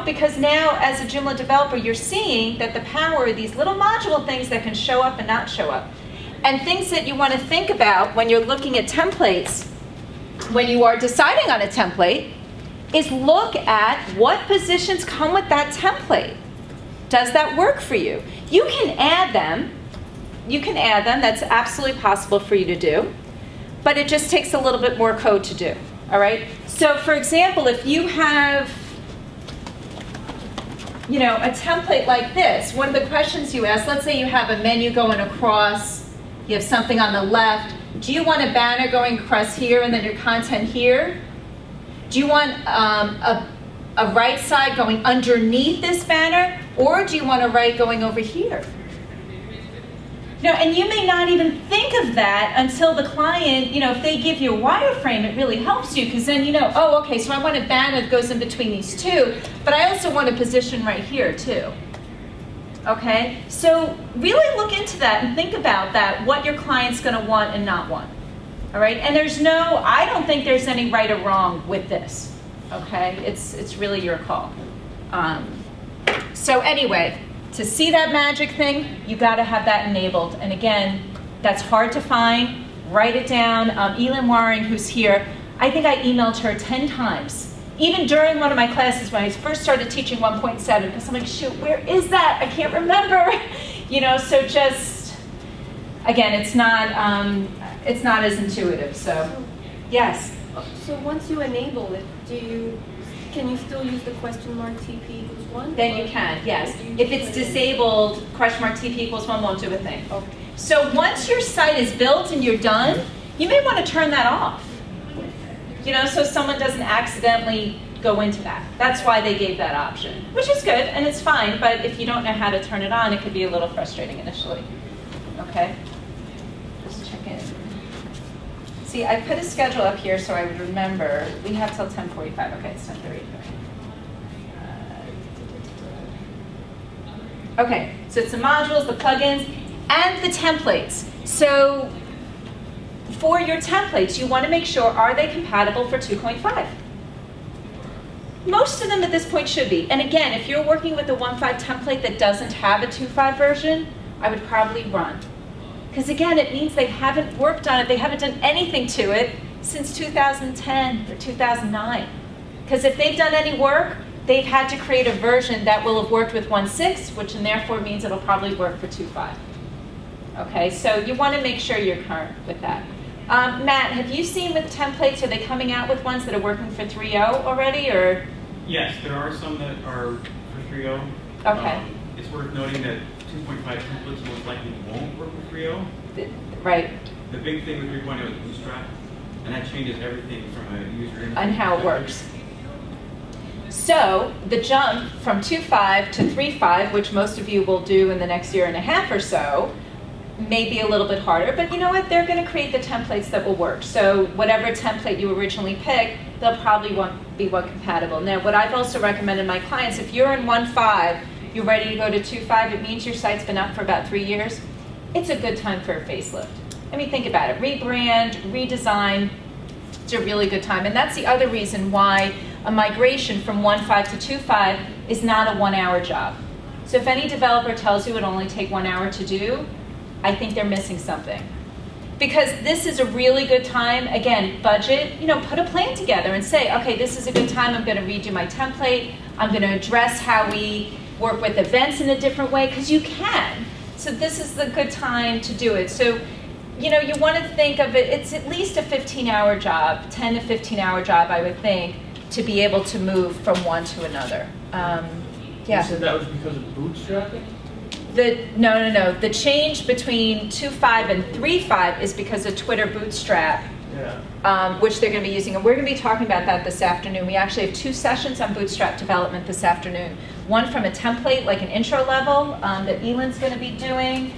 [SPEAKER 1] because now as a Joomla developer, you're seeing that the power of these little module things that can show up and not show up. And things that you want to think about when you're looking at templates, when you are deciding on a template, is look at what positions come with that template. Does that work for you? You can add them. That's absolutely possible for you to do. But it just takes a little bit more code to do. All right? So for example, if you have a template like this, one of the questions you ask, let's say you have a menu going across, you have something on the left. Do you want a banner going across here and then your content here? Do you want a right side going underneath this banner? Or do you want a right going over here? And you may not even think of that until the client, if they give you a wireframe, it really helps you because then oh, okay, so I want a banner that goes in between these two, but I also want a position right here too. Okay, so really look into that and think about that, what your client's going to want and not want. All right, and I don't think there's any right or wrong with this. Okay, it's really your call. So anyway, to see that magic thing, you got to have that enabled. And again, that's hard to find. Write it down. Elin Waring, who's here, I think I emailed her 10 times. Even during one of my classes when I first started teaching 1.7, because I'm like, shoot, where is that? I can't remember. So just, again, it's not as intuitive. So, yes.
[SPEAKER 5] So once you enable it, can you still use the question mark TP equals 1?
[SPEAKER 1] Then you can, yes. If it's disabled, question mark TP equals 1 won't do a thing.
[SPEAKER 5] Okay.
[SPEAKER 1] So once your site is built and you're done, you may want to turn that off. So someone doesn't accidentally go into that. That's why they gave that option, which is good and it's fine, but if you don't know how to turn it on, it could be a little frustrating initially. Okay? Just check in. See, I put a schedule up here so I would remember. We have till 10:45. Okay, it's 10:30. Okay, so it's the modules, the plugins, and the templates. So for your templates, you want to make sure, are they compatible for 2.5? Most of them at this point should be. And again, if you're working with a 1.5 template that doesn't have a 2.5 version, I would probably run. Because again, it means they haven't worked on it, they haven't done anything to it since 2010 or 2009. Because if they've done any work, they've had to create a version that will have worked with 1.6, which and therefore means it'll probably work for 2.5. Okay, so you want to make sure you're current with that. Matt, have you seen with templates, are they coming out with ones that are working for 3.0 already, or?
[SPEAKER 2] Yes, there are some that are for 3.0.
[SPEAKER 1] Okay.
[SPEAKER 2] It's worth noting that 2.5 templates most likely won't work with 3.0.
[SPEAKER 1] Right.
[SPEAKER 2] The big thing with 3.0 is Bootstrap, and that changes everything from a user interface.
[SPEAKER 1] And how it works. So the jump from 2.5 to 3.5, which most of you will do in the next year and a half or so, may be a little bit harder, but you know what? They're going to create the templates that will work. So whatever template you originally picked, they'll probably be one compatible. Now, what I've also recommended my clients, if you're in 1.5, you're ready to go to 2.5, it means your site's been up for about 3 years, it's a good time for a facelift. I mean, think about it, rebrand, redesign, it's a really good time. And that's the other reason why a migration from 1.5 to 2.5 is not a 1-hour job. So if any developer tells you it only take 1 hour to do, I think they're missing something. Because this is a really good time, again, budget, put a plan together and say, okay, this is a good time, I'm gonna redo my template, I'm gonna address how we work with events in a different way, because you can. So this is the good time to do it. So, you want to think of it, it's at least a 15-hour job, 10 to 15-hour job, I would think, to be able to move from one to another.
[SPEAKER 8] You said that was because of bootstrapping?
[SPEAKER 1] No. The change between 2.5 and 3.5 is because of Twitter Bootstrap, which they're going to be using. And we're going to be talking about that this afternoon. We actually have 2 sessions on Bootstrap development this afternoon. One from a template, like an intro level, that Elon's going to be doing.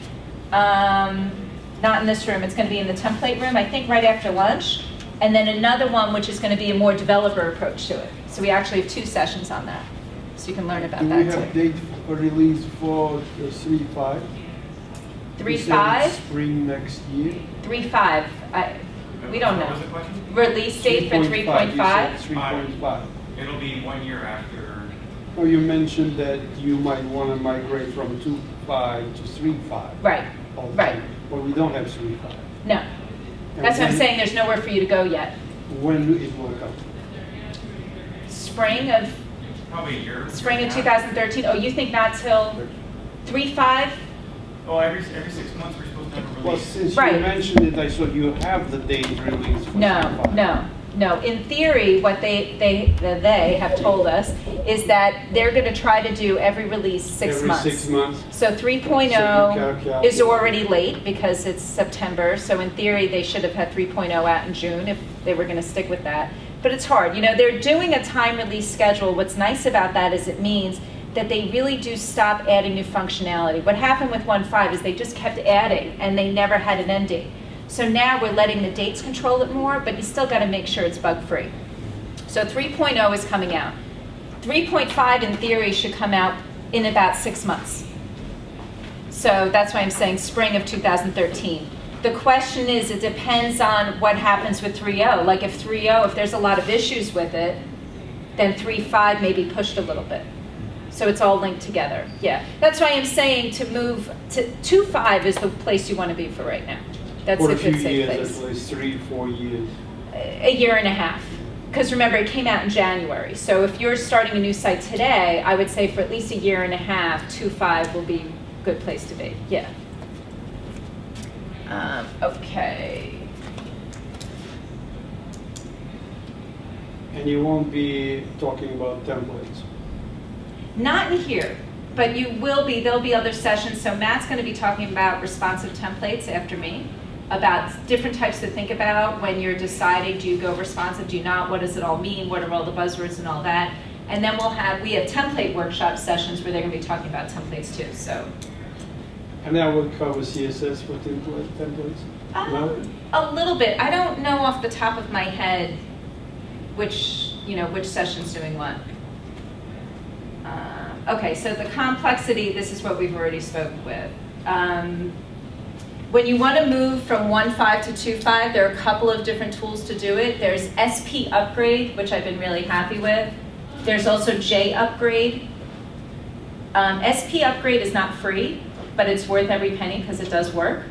[SPEAKER 1] Not in this room, it's going to be in the template room, I think right after lunch. And then another one, which is going to be a more developer approach to it. So we actually have 2 sessions on that. So you can learn about
[SPEAKER 4] Do
[SPEAKER 1] that
[SPEAKER 4] we
[SPEAKER 1] too.
[SPEAKER 4] have date for release for the 3.5?
[SPEAKER 1] 3.5?
[SPEAKER 4] Spring next year?
[SPEAKER 1] 3.5. We don't
[SPEAKER 2] What was
[SPEAKER 1] know.
[SPEAKER 2] the question?
[SPEAKER 1] Release date for 3.5?
[SPEAKER 4] 3.5.
[SPEAKER 2] It'll be 1 year after.
[SPEAKER 4] Oh, you mentioned that you might want to migrate from 2.5 to 3.5.
[SPEAKER 1] Right.
[SPEAKER 4] all the
[SPEAKER 1] Right.
[SPEAKER 4] time. But we don't have 3.5.
[SPEAKER 1] No.
[SPEAKER 4] And
[SPEAKER 1] That's what I'm
[SPEAKER 4] when-
[SPEAKER 1] saying. There's nowhere for you to go yet.
[SPEAKER 4] When it will come?
[SPEAKER 1] Spring of
[SPEAKER 2] Probably a year.
[SPEAKER 1] 2013. Oh, you think not till 3.5?
[SPEAKER 2] Oh, every 6 months we're supposed to have a
[SPEAKER 4] Well,
[SPEAKER 2] release.
[SPEAKER 4] since
[SPEAKER 1] Right.
[SPEAKER 4] you mentioned it, I thought you have the date release for
[SPEAKER 1] No,
[SPEAKER 4] 3.5.
[SPEAKER 1] no. In theory, what they have told us is that they're going to try to do every release 6
[SPEAKER 4] Every
[SPEAKER 1] months.
[SPEAKER 4] 6 months.
[SPEAKER 1] So
[SPEAKER 4] So you
[SPEAKER 1] 3.0
[SPEAKER 4] calculate.
[SPEAKER 1] is already late because it's September. So in theory, they should have had 3.0 out in June if they were going to stick with that. But it's hard. They're doing a time release schedule. What's nice about that is it means that they really do stop adding new functionality. What happened with 1.5 is they just kept adding and they never had an end date. So now we're letting the dates control it more, but you still got to make sure it's bug-free. So 3.0 is coming out. 3.5 in theory should come out in about 6 months. So that's why I'm saying spring of 2013. The question is, it depends on what happens with 3.0. Like if 3.0, if there's a lot of issues with it, then 3.5 may be pushed a little bit. So it's all linked together. Yeah, that's why I'm saying to move to 2.5 is the place you want to be for right now. That's
[SPEAKER 4] For
[SPEAKER 1] a
[SPEAKER 4] a few
[SPEAKER 1] good safe
[SPEAKER 4] years,
[SPEAKER 1] place.
[SPEAKER 4] at least 3-4 years.
[SPEAKER 1] A year and a half. Because remember, it came out in January. So if you're starting a new site today, I would say for at least a year and a half, 2.5 will be a good place to be. Yeah. Okay.
[SPEAKER 4] And you won't be talking about templates.
[SPEAKER 1] Not in here, but you will be. There'll be other sessions. So Matt's going to be talking about responsive templates after me, about different types to think about when you're deciding, do you go responsive, do you not, what does it all mean, what are all the buzzwords and all that. And then we have template workshop sessions where they're going to be talking about templates too. So
[SPEAKER 4] And that will cover CSS for templates? No?
[SPEAKER 1] a little bit. I don't know off the top of my head which session's doing what. Okay, so the complexity, this is what we've already spoken with. When you want to move from 1.5 to 2.5, there are a couple of different tools to do it. There's SP Upgrade, which I've been really happy with. There's also J Upgrade. SP Upgrade is not free, but it's worth every penny because it does work.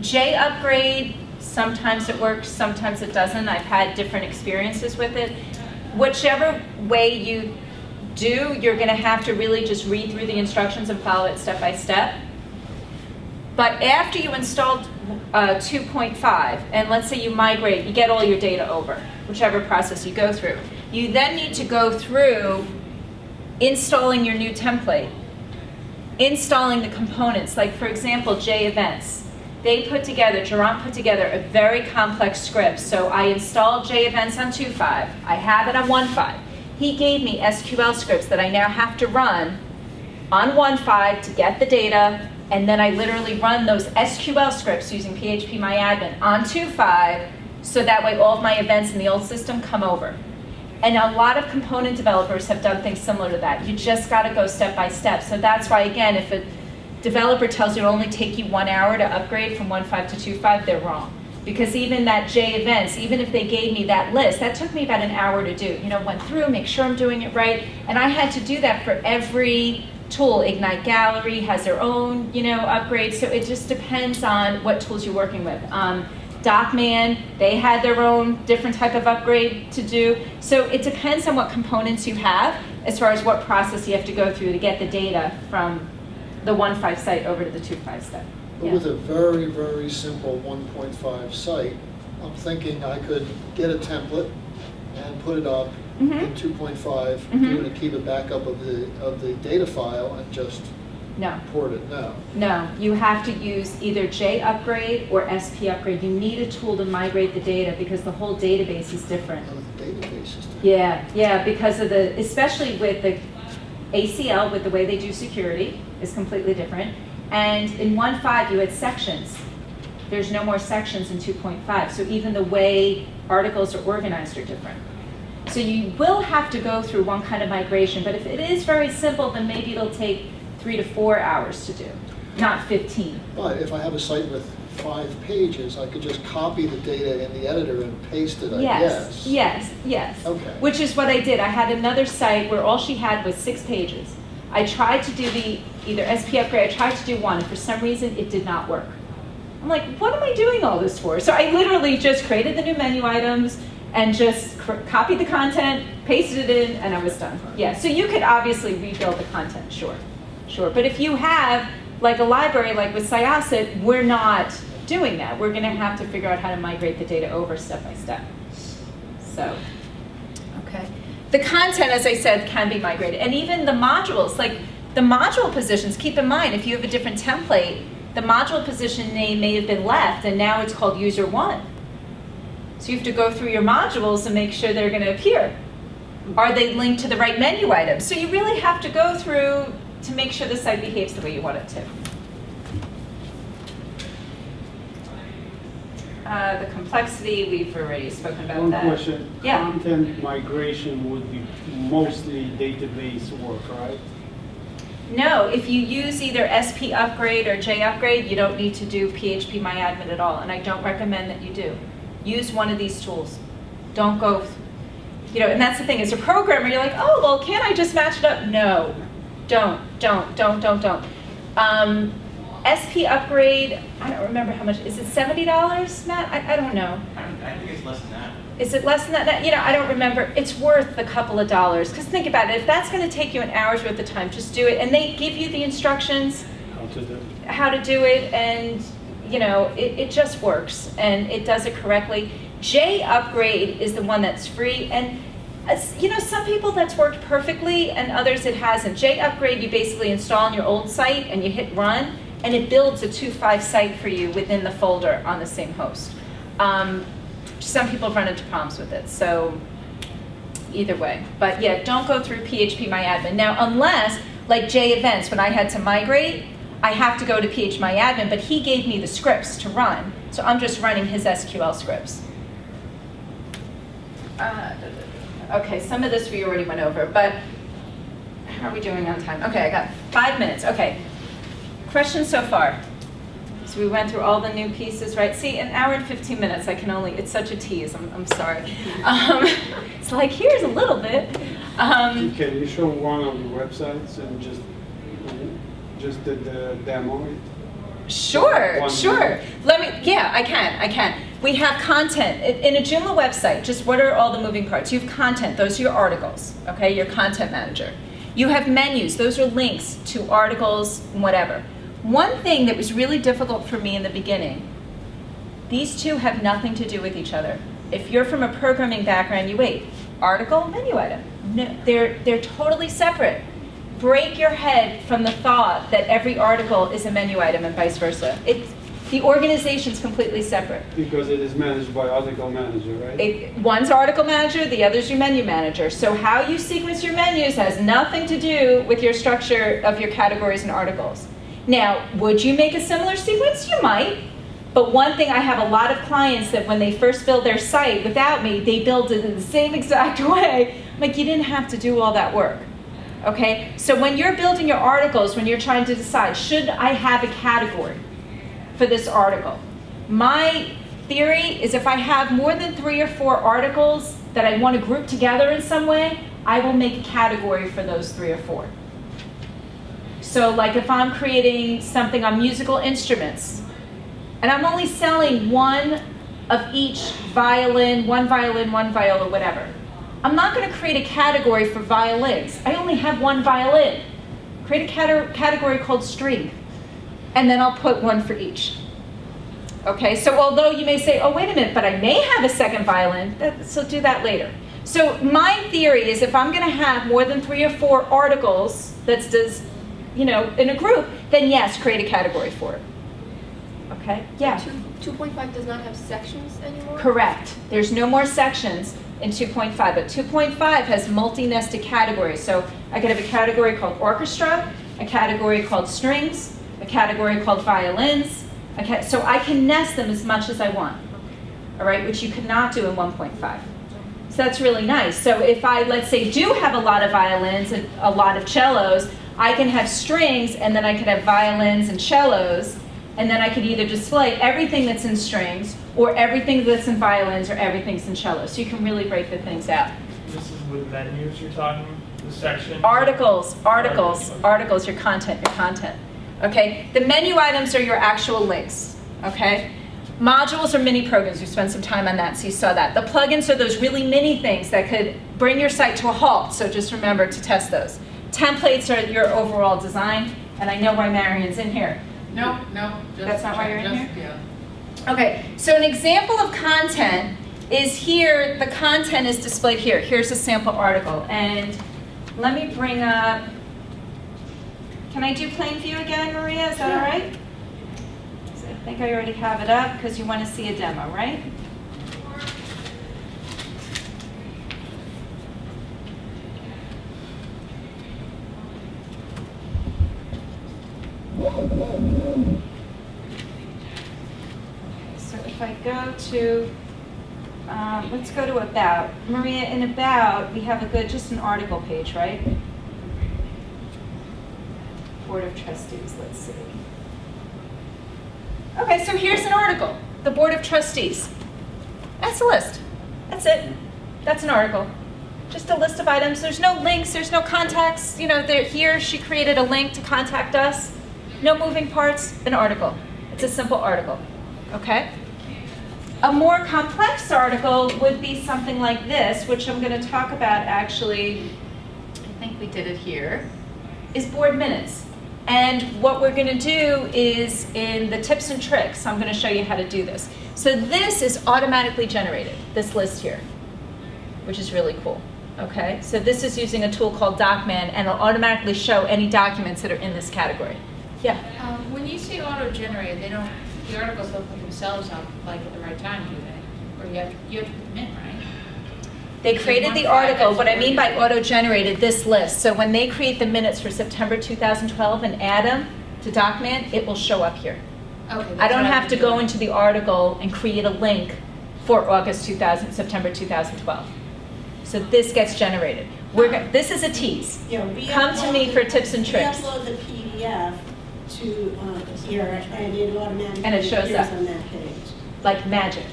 [SPEAKER 1] J Upgrade, sometimes it works, sometimes it doesn't. I've had different experiences with it. Whichever way you do, you're going to have to really just read through the instructions and follow it step by step. But after you installed 2.5, and let's say you migrate, you get all your data over, whichever process you go through, you then need to go through installing your new template, installing the components. Like for example, J Events. Jerome put together a very complex script. So I installed J Events on 2.5. I have it on 1.5. He gave me SQL scripts that I now have to run on 1.5 to get the data, and then I literally run those SQL scripts using PHPMyAdmin on 2.5, so that way all of my events in the old system come over. And a lot of component developers have done things similar to that. You just got to go step by step. So that's why, again, if developer tells you it'll only take you 1 hour to upgrade from 1.5 to 2.5, they're wrong. Because even that J events, even if they gave me that list, that took me about an hour to do. Went through, make sure I'm doing it right. And I had to do that for every tool. Ignite Gallery has their own, upgrades. So it just depends on what tools you're working with. Docman, they had their own different type of upgrade to do. So it depends on what components you have as far as what process you have to go through to get the data from the 1.5 site over to the 2.5 site.
[SPEAKER 3] But with a very, very simple 1.5 site, I'm thinking I could get a template and put it up in 2.5, do a keep a backup of the data file and just
[SPEAKER 1] No.
[SPEAKER 3] port it.
[SPEAKER 1] No, you have to use either J upgrade or SP upgrade. You need a tool to migrate the data because the whole database is different.
[SPEAKER 3] Oh, the database is different.
[SPEAKER 1] Yeah, because of especially with the ACL, with the way they do security, is completely different. And in 1.5, you had sections. There's no more sections in 2.5, so even the way articles are organized are different. So you will have to go through one kind of migration, but if it is very simple, then maybe it'll take 3 to 4 hours to do, not 15.
[SPEAKER 3] But if I have a site with 5 pages, I could just copy the data in the editor and paste it, I guess.
[SPEAKER 1] Yes.
[SPEAKER 3] Okay.
[SPEAKER 1] Which is what I did. I had another site where all she had was 6 pages. I tried to do either SP upgrade, I tried to do one, and for some reason it did not work. I'm like, what am I doing all this for? So I literally just created the new menu items and just copied the content, pasted it in, and I was done. Yeah, so you could obviously rebuild the content, sure. But if you have like a library like with Syosset, we're not doing that. We're gonna have to figure out how to migrate the data over step by step. So, okay. The content, as I said, can be migrated. And even the modules, like the module positions, keep in mind, if you have a different template, the module position name may have been left, and now it's called user 1. So you have to go through your modules and make sure they're going to appear. Are they linked to the right menu items? So you really have to go through to make sure the site behaves the way you want it to. The complexity, we've already spoken about
[SPEAKER 4] One
[SPEAKER 1] that.
[SPEAKER 4] question.
[SPEAKER 1] Yeah.
[SPEAKER 4] Content migration would be mostly database work, right?
[SPEAKER 1] No, if you use either SP upgrade or J upgrade, you don't need to do PHP MyAdmin at all, and I don't recommend that you do. Use one of these tools. Don't go, and that's the thing, as a programmer, you're like, oh, well, can't I just match it up? No, don't. SP upgrade, I don't remember how much, is it $70, Matt? I don't know.
[SPEAKER 2] I think it's less than that.
[SPEAKER 1] Is it less than that? I don't remember. It's worth a couple of dollars. Because think about it. If that's going to take you an hour's worth of time, just do it. And they give you the instructions how to do it. And, it just works. And it does it correctly. J upgrade is the one that's free. And, some people that's worked perfectly and others it hasn't. J upgrade, you basically install on your old site and you hit run. And it builds a 2.5 site for you within the folder on the same host. Some people run into problems with it, so either way. But yeah, don't go through PHP MyAdmin. Now, unless, like J events, when I had to migrate, I have to go to PHP MyAdmin, but he gave me the scripts to run, so I'm just running his SQL scripts. Okay, some of this we already went over, but how are we doing on time? Okay, I got 5 minutes. Okay, questions so far? So we went through all the new pieces, right? See, an hour and 15 minutes, it's such a tease, I'm sorry. It's like, here's a little bit.
[SPEAKER 4] Can you show one of the websites and just the demo it?
[SPEAKER 1] Sure. I can. We have content. In a Joomla website, just what are all the moving parts? You have content, those are your articles, okay? Your content manager. You have menus, those are links to articles, whatever. One thing that was really difficult for me in the beginning, these two have nothing to do with each other. If you're from a programming background, article, menu item. No, they're totally separate. Break your head from the thought that every article is a menu item and vice versa. The organization's completely separate.
[SPEAKER 4] Because it is managed by article manager, right?
[SPEAKER 1] One's article manager, the other's your menu manager. So how you sequence your menus has nothing to do with your structure of your categories and articles. Now, would you make a similar sequence? You might. But one thing, I have a lot of clients that when they first build their site without me, they build it in the same exact way. I'm like, you didn't have to do all that work. Okay, so when you're building your articles, when you're trying to decide, should I have a category for this article? My theory is if I have more than 3 or 4 articles that I want to group together in some way, I will make a category for those 3 or 4. So like if I'm creating something on musical instruments, and I'm only selling one of each violin, one viola, whatever. I'm not going to create a category for violins. I only have one violin. Create a category called string, and then I'll put one for each. Okay, so although you may say, oh, wait a minute, but I may have a second violin, so do that later. So my theory is if I'm going to have more than 3 or 4 articles that's in a group, then yes, create a category for it. Okay, yeah.
[SPEAKER 5] 2.5 does not have sections anymore?
[SPEAKER 1] Correct. There's no more sections in 2.5, but 2.5 has multi-nested categories. So I could have a category called orchestra, a category called strings, a category called violins. So I can nest them as much as I want, all right, which you could not do in 1.5. So that's really nice. So if I, let's say, do have a lot of violins and a lot of cellos, I can have strings, and then I could have violins and cellos, and then I could either display everything that's in strings, or everything that's in violins, or everything's in cellos. So you can really break the things out.
[SPEAKER 8] This is with menus you're talking, the section?
[SPEAKER 1] Articles, your content. Okay, the menu items are your actual links, okay? Modules are mini programs. We spent some time on that, so you saw that. The plugins are those really mini things that could bring your site to a halt, so just remember to test those. Templates are your overall design, and I know why Marion's in here.
[SPEAKER 7] No.
[SPEAKER 1] That's not why you're in here? Okay, so an example of content is here, the content is displayed here. Here's a sample article, and let me bring up, can I do plain view again, Maria? Is that all right? So I think I already have it up because you want to see a demo, right? So if I go to, let's go to About. Maria, in About, we have a good, just an article page, right? Board of Trustees, let's see. Okay, so here's an article, the Board of Trustees. That's a list. That's it. That's an article. Just a list of items. There's no links, there's no contacts. Here she created a link to contact us. No moving parts, an article. It's a simple article, okay? A more complex article would be something like this, which I'm going to talk about actually, I think we did it here, is board minutes. And what we're going to do is in the tips and tricks, I'm going to show you how to do this. So this is automatically generated, this list here, which is really cool, okay? So this is using a tool called DocMan, and it'll automatically show any documents that are in this category. Yeah?
[SPEAKER 7] When you say auto-generated, the articles don't put themselves up like at the right time, do they? Or you have to put them in, right?
[SPEAKER 1] They created the article. What I mean by auto-generated, this list. So when they create the minutes for September 2012 and add them to DocMan, it will show up here.
[SPEAKER 7] Okay.
[SPEAKER 1] I don't have to go into the article and create a link for September 2012. So this gets generated. This is a tease. Come to me for tips and tricks.
[SPEAKER 9] We upload the PDF to here, and it automatically
[SPEAKER 1] And it shows
[SPEAKER 9] appears
[SPEAKER 1] up.
[SPEAKER 9] on that page.
[SPEAKER 1] Like magic.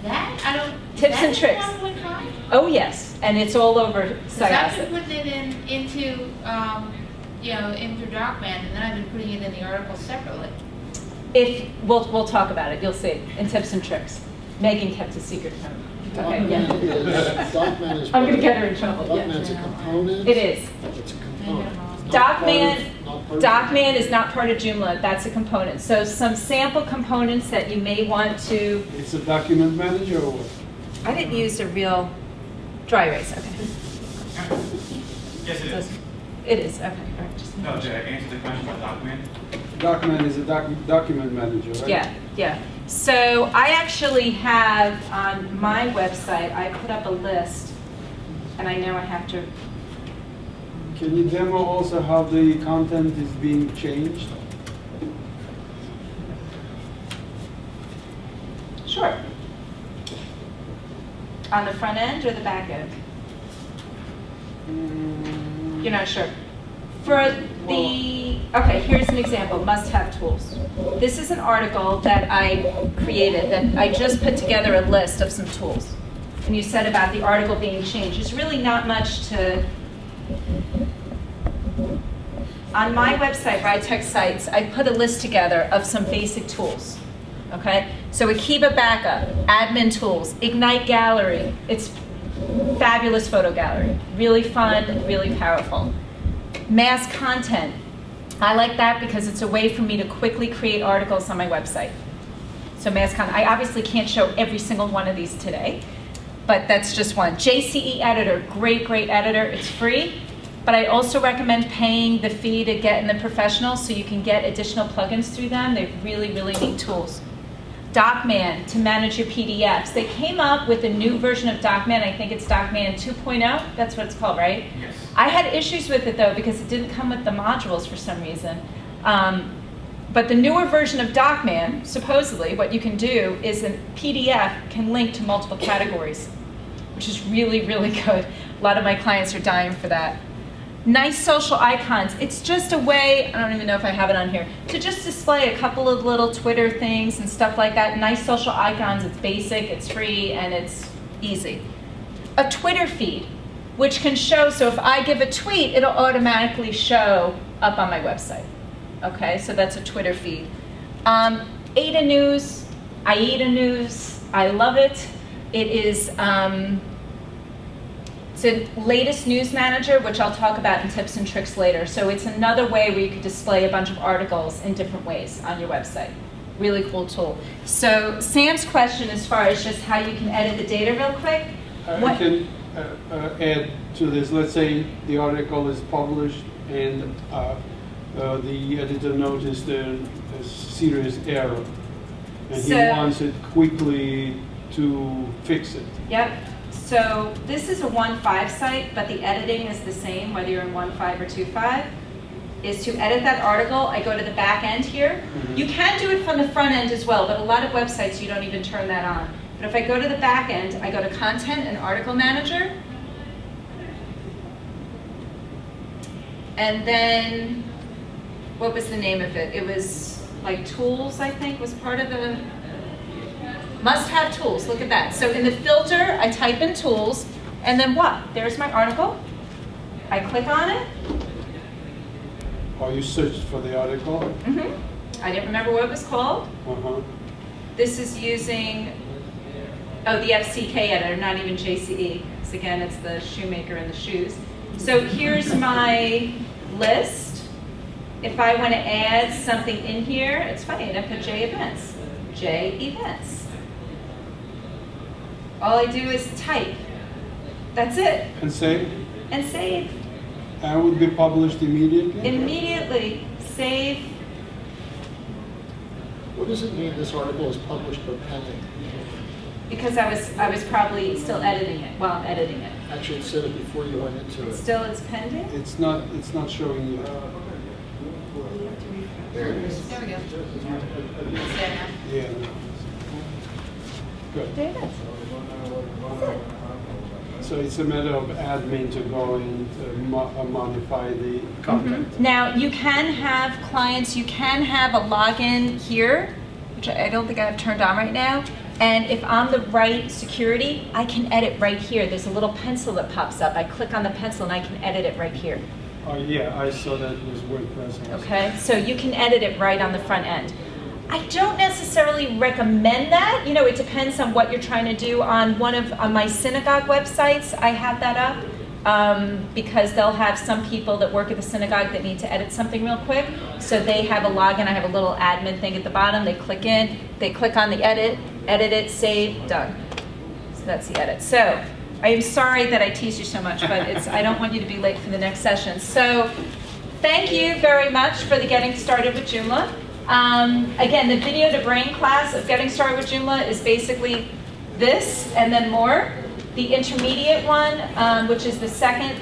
[SPEAKER 7] That? I don't.
[SPEAKER 1] Tips and tricks.
[SPEAKER 7] 1.5?
[SPEAKER 1] Oh yes, and it's all over
[SPEAKER 7] Because I've been
[SPEAKER 1] Syosset.
[SPEAKER 7] putting it into DocMan, and then I've been putting it in the article separately.
[SPEAKER 1] If we'll talk about it, you'll see in tips and tricks. Megan kept a secret from me. Okay, yeah.
[SPEAKER 3] DocMan is.
[SPEAKER 1] I'm gonna get her in trouble. Yeah.
[SPEAKER 3] DocMan's a component.
[SPEAKER 1] It is.
[SPEAKER 3] It's a component.
[SPEAKER 1] DocMan is not part of Joomla. That's a component. So some sample components that you may want to.
[SPEAKER 4] It's a document manager or what?
[SPEAKER 1] I didn't use a real dry erase. Okay.
[SPEAKER 2] Yes, it is.
[SPEAKER 1] It is. Okay. All right. Just
[SPEAKER 2] No, did I answer the question about document?
[SPEAKER 4] Document is a document manager, right?
[SPEAKER 1] Yeah. So I actually have on my website, I put up a list, and I know I have to.
[SPEAKER 4] Can you demo also how the content is being changed?
[SPEAKER 1] Sure. On the front end or the back end? You're not sure. For the, okay, here's an example, must-have tools. This is an article that I created, that I just put together a list of some tools. And you said about the article being changed. There's really not much to, on my website, RideTech Sites, I put a list together of some basic tools. Okay, so Akiba Backup, admin tools, Ignite Gallery. It's fabulous photo gallery, really fun, really powerful. Mass content. I like that because it's a way for me to quickly create articles on my website. So mass content. I obviously can't show every single one of these today, but that's just one. JCE Editor, great, great editor. It's free, but I also recommend paying the fee to get in the professional so you can get additional plugins through them. They're really, really neat tools. DocMan to manage your PDFs. They came up with a new version of DocMan. I think it's DocMan 2.0. That's what it's called, right?
[SPEAKER 2] Yes.
[SPEAKER 1] I had issues with it though because it didn't come with the modules for some reason. But the newer version of DocMan, supposedly, what you can do is a PDF can link to multiple categories, which is really, really good. A lot of my clients are dying for that. Nice social icons. It's just a way, I don't even know if I have it on here, to just display a couple of little Twitter things and stuff like that. Nice social icons. It's basic, it's free, and it's easy. A Twitter feed, which can show, so if I give a tweet, it'll automatically show up on my website. Okay, so that's a Twitter feed. Ada News, AIDA News, I love it. It is, it's a latest news manager, which I'll talk about in tips and tricks later. So it's another way where you could display a bunch of articles in different ways on your website. Really cool tool. So Sam's question as far as just how you can edit the data real quick.
[SPEAKER 4] I can add to this. Let's say the article is published and the editor noticed a serious error, and he wants it quickly to fix it.
[SPEAKER 1] Yep. So this is a 1.5 site, but the editing is the same whether you're in 1.5 or 2.5. Is to edit that article, I go to the back end here.
[SPEAKER 4] Mm-hmm.
[SPEAKER 1] You can do it from the front end as well, but a lot of websites you don't even turn that on. But if I go to the back end, I go to Content and Article Manager. And then, what was the name of it? It was like Tools, I think, was part of the must-have tools. Look at that. So in the filter, I type in tools, and then what? There's my article. I click on it.
[SPEAKER 4] Or you searched for the article.
[SPEAKER 1] Mm-hmm. I didn't remember what it was called.
[SPEAKER 4] Uh-huh.
[SPEAKER 1] This is using, oh, the FCK editor, not even JCE. Because again, it's the shoemaker and the shoes. So here's my list. If I want to add something in here, it's funny, I put J events. J events. All I do is type. That's it.
[SPEAKER 4] And save?
[SPEAKER 1] And save.
[SPEAKER 4] And would be published immediately?
[SPEAKER 1] Immediately. Save.
[SPEAKER 3] What does it mean this article is published but pending?
[SPEAKER 1] Because I was probably still editing it while I'm editing it.
[SPEAKER 3] Actually, it said it before you went into it.
[SPEAKER 1] Still it's pending?
[SPEAKER 4] It's not showing you.
[SPEAKER 3] There it is.
[SPEAKER 7] There we go. It's there now.
[SPEAKER 4] Yeah. Good.
[SPEAKER 1] There it is.
[SPEAKER 4] So it's a matter of admin to go and modify the content.
[SPEAKER 1] Now, you can have clients, you can have a login here, which I don't think I have turned on right now. And if I'm the right security, I can edit right here. There's a little pencil that pops up. I click on the pencil and I can edit it right here.
[SPEAKER 4] Oh yeah, I saw that was WordPress. Also.
[SPEAKER 1] Okay, so you can edit it right on the front end. I don't necessarily recommend that. You know, it depends on what you're trying to do. On my synagogue websites, I have that up because they'll have some people that work at the synagogue that need to edit something real quick. So they have a login. I have a little admin thing at the bottom. They click in, they click on the edit it, save, done. So that's the edit. So I am sorry that I tease you so much, but I don't want you to be late for the next session. So thank you very much for the Getting Started with Joomla. Again, the video to brain class of Getting Started with Joomla is basically this and then more. The intermediate one, which is the second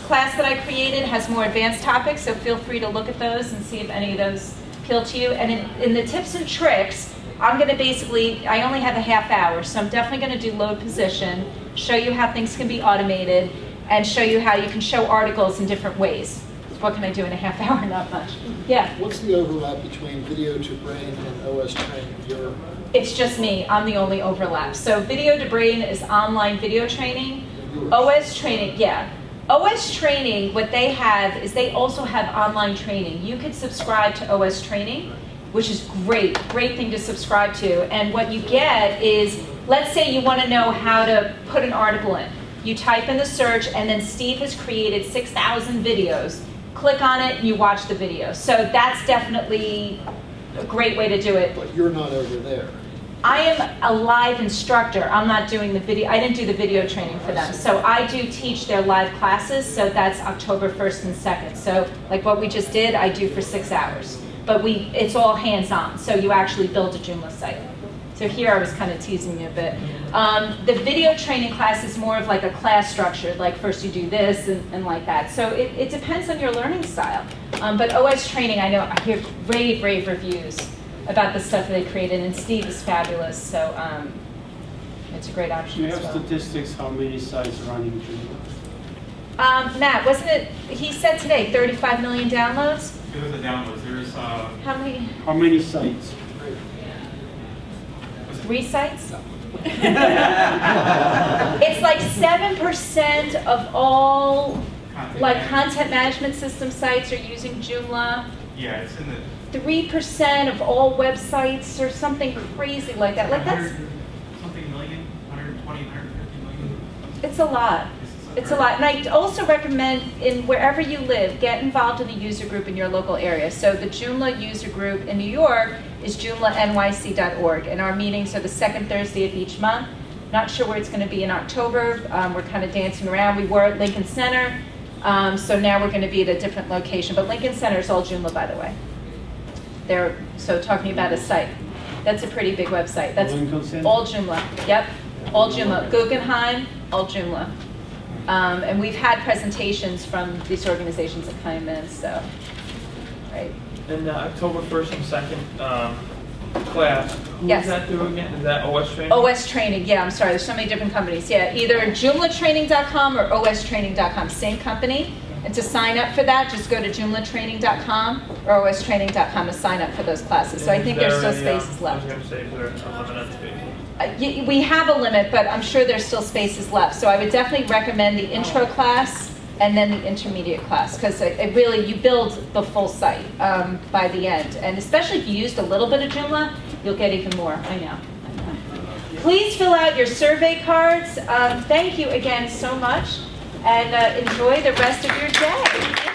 [SPEAKER 1] class that I created, has more advanced topics, so feel free to look at those and see if any of those appeal to you. And in the tips and tricks, I'm going to I only have a half hour, so I'm definitely going to do load position, show you how things can be automated, and show you how you can show articles in different ways. What can I do in a half hour? Not much. Yeah.
[SPEAKER 3] What's the overlap between Video to Brain and OS Training?
[SPEAKER 1] It's just me. I'm the only overlap. So Video to Brain is online video training. OS Training, yeah. OS Training, what they have is they also have online training. You could subscribe to OS Training, which is great thing to subscribe to. And what you get is, let's say you want to know how to put an article in. You type in the search, and then Steve has created 6,000 videos. Click on it, and you watch the video. So that's definitely a great way to do it.
[SPEAKER 3] But you're not over there.
[SPEAKER 1] I am a live instructor. I'm not doing the video. I didn't do the video training for them. So I do teach their live classes. So that's October 1st and 2nd. So like what we just did, I do for 6 hours. But it's all hands-on. So you actually build a Joomla site. So here I was kind of teasing you a bit. The video training class is more of like a class structure. Like first you do this and like that. So it depends on your learning style. But OS Training, I know I hear rave reviews about the stuff they created, and Steve is fabulous, so it's a great option
[SPEAKER 4] Do you
[SPEAKER 1] as
[SPEAKER 4] have
[SPEAKER 1] well.
[SPEAKER 4] statistics how many sites running Joomla?
[SPEAKER 1] Matt, wasn't it, he said today, 35 million downloads?
[SPEAKER 2] Give us the downloads. There's
[SPEAKER 1] How many?
[SPEAKER 4] How many sites?
[SPEAKER 1] 3 sites? It's like 7% of all content management system sites are using Joomla.
[SPEAKER 2] Yeah, it's in the
[SPEAKER 1] 3% of all websites or something crazy like that. Like that's,
[SPEAKER 2] 100 something million, 120, 150 million.
[SPEAKER 1] it's a lot. It's a lot. And I also recommend in wherever you live, get involved in a user group in your local area. So the Joomla user group in New York is joomlanyc.org. And our meetings are the second Thursday of each month. Not sure where it's going to be in October. We're kind of dancing around. We were at Lincoln Center. So now we're going to be at a different location. But Lincoln Center is all Joomla, by the way. So talking about a site. That's a pretty big website. That's all Joomla. Yep, all Joomla. Guggenheim, all Joomla. And we've had presentations from these organizations that came in, so, right.
[SPEAKER 8] And October 1st and 2nd class, who
[SPEAKER 1] Yes.
[SPEAKER 8] is that through again? Is that OS Training?
[SPEAKER 1] OS Training, yeah, I'm sorry, there's so many different companies. Yeah, either joomlatraining.com or ostraining.com, same company. And to sign up for that, just go to joomlatraining.com or ostraining.com to sign up for those classes. So I think there's still spaces left.
[SPEAKER 8] I was going to say, is there a limited space?
[SPEAKER 1] We have a limit, but I'm sure there's still spaces left. So I would definitely recommend the intro class and then the intermediate class, because it really, you build the full site by the end. And especially if you used a little bit of Joomla, you'll get even more. I know. Please fill out your survey cards. Thank you again so much, and enjoy the rest of your day.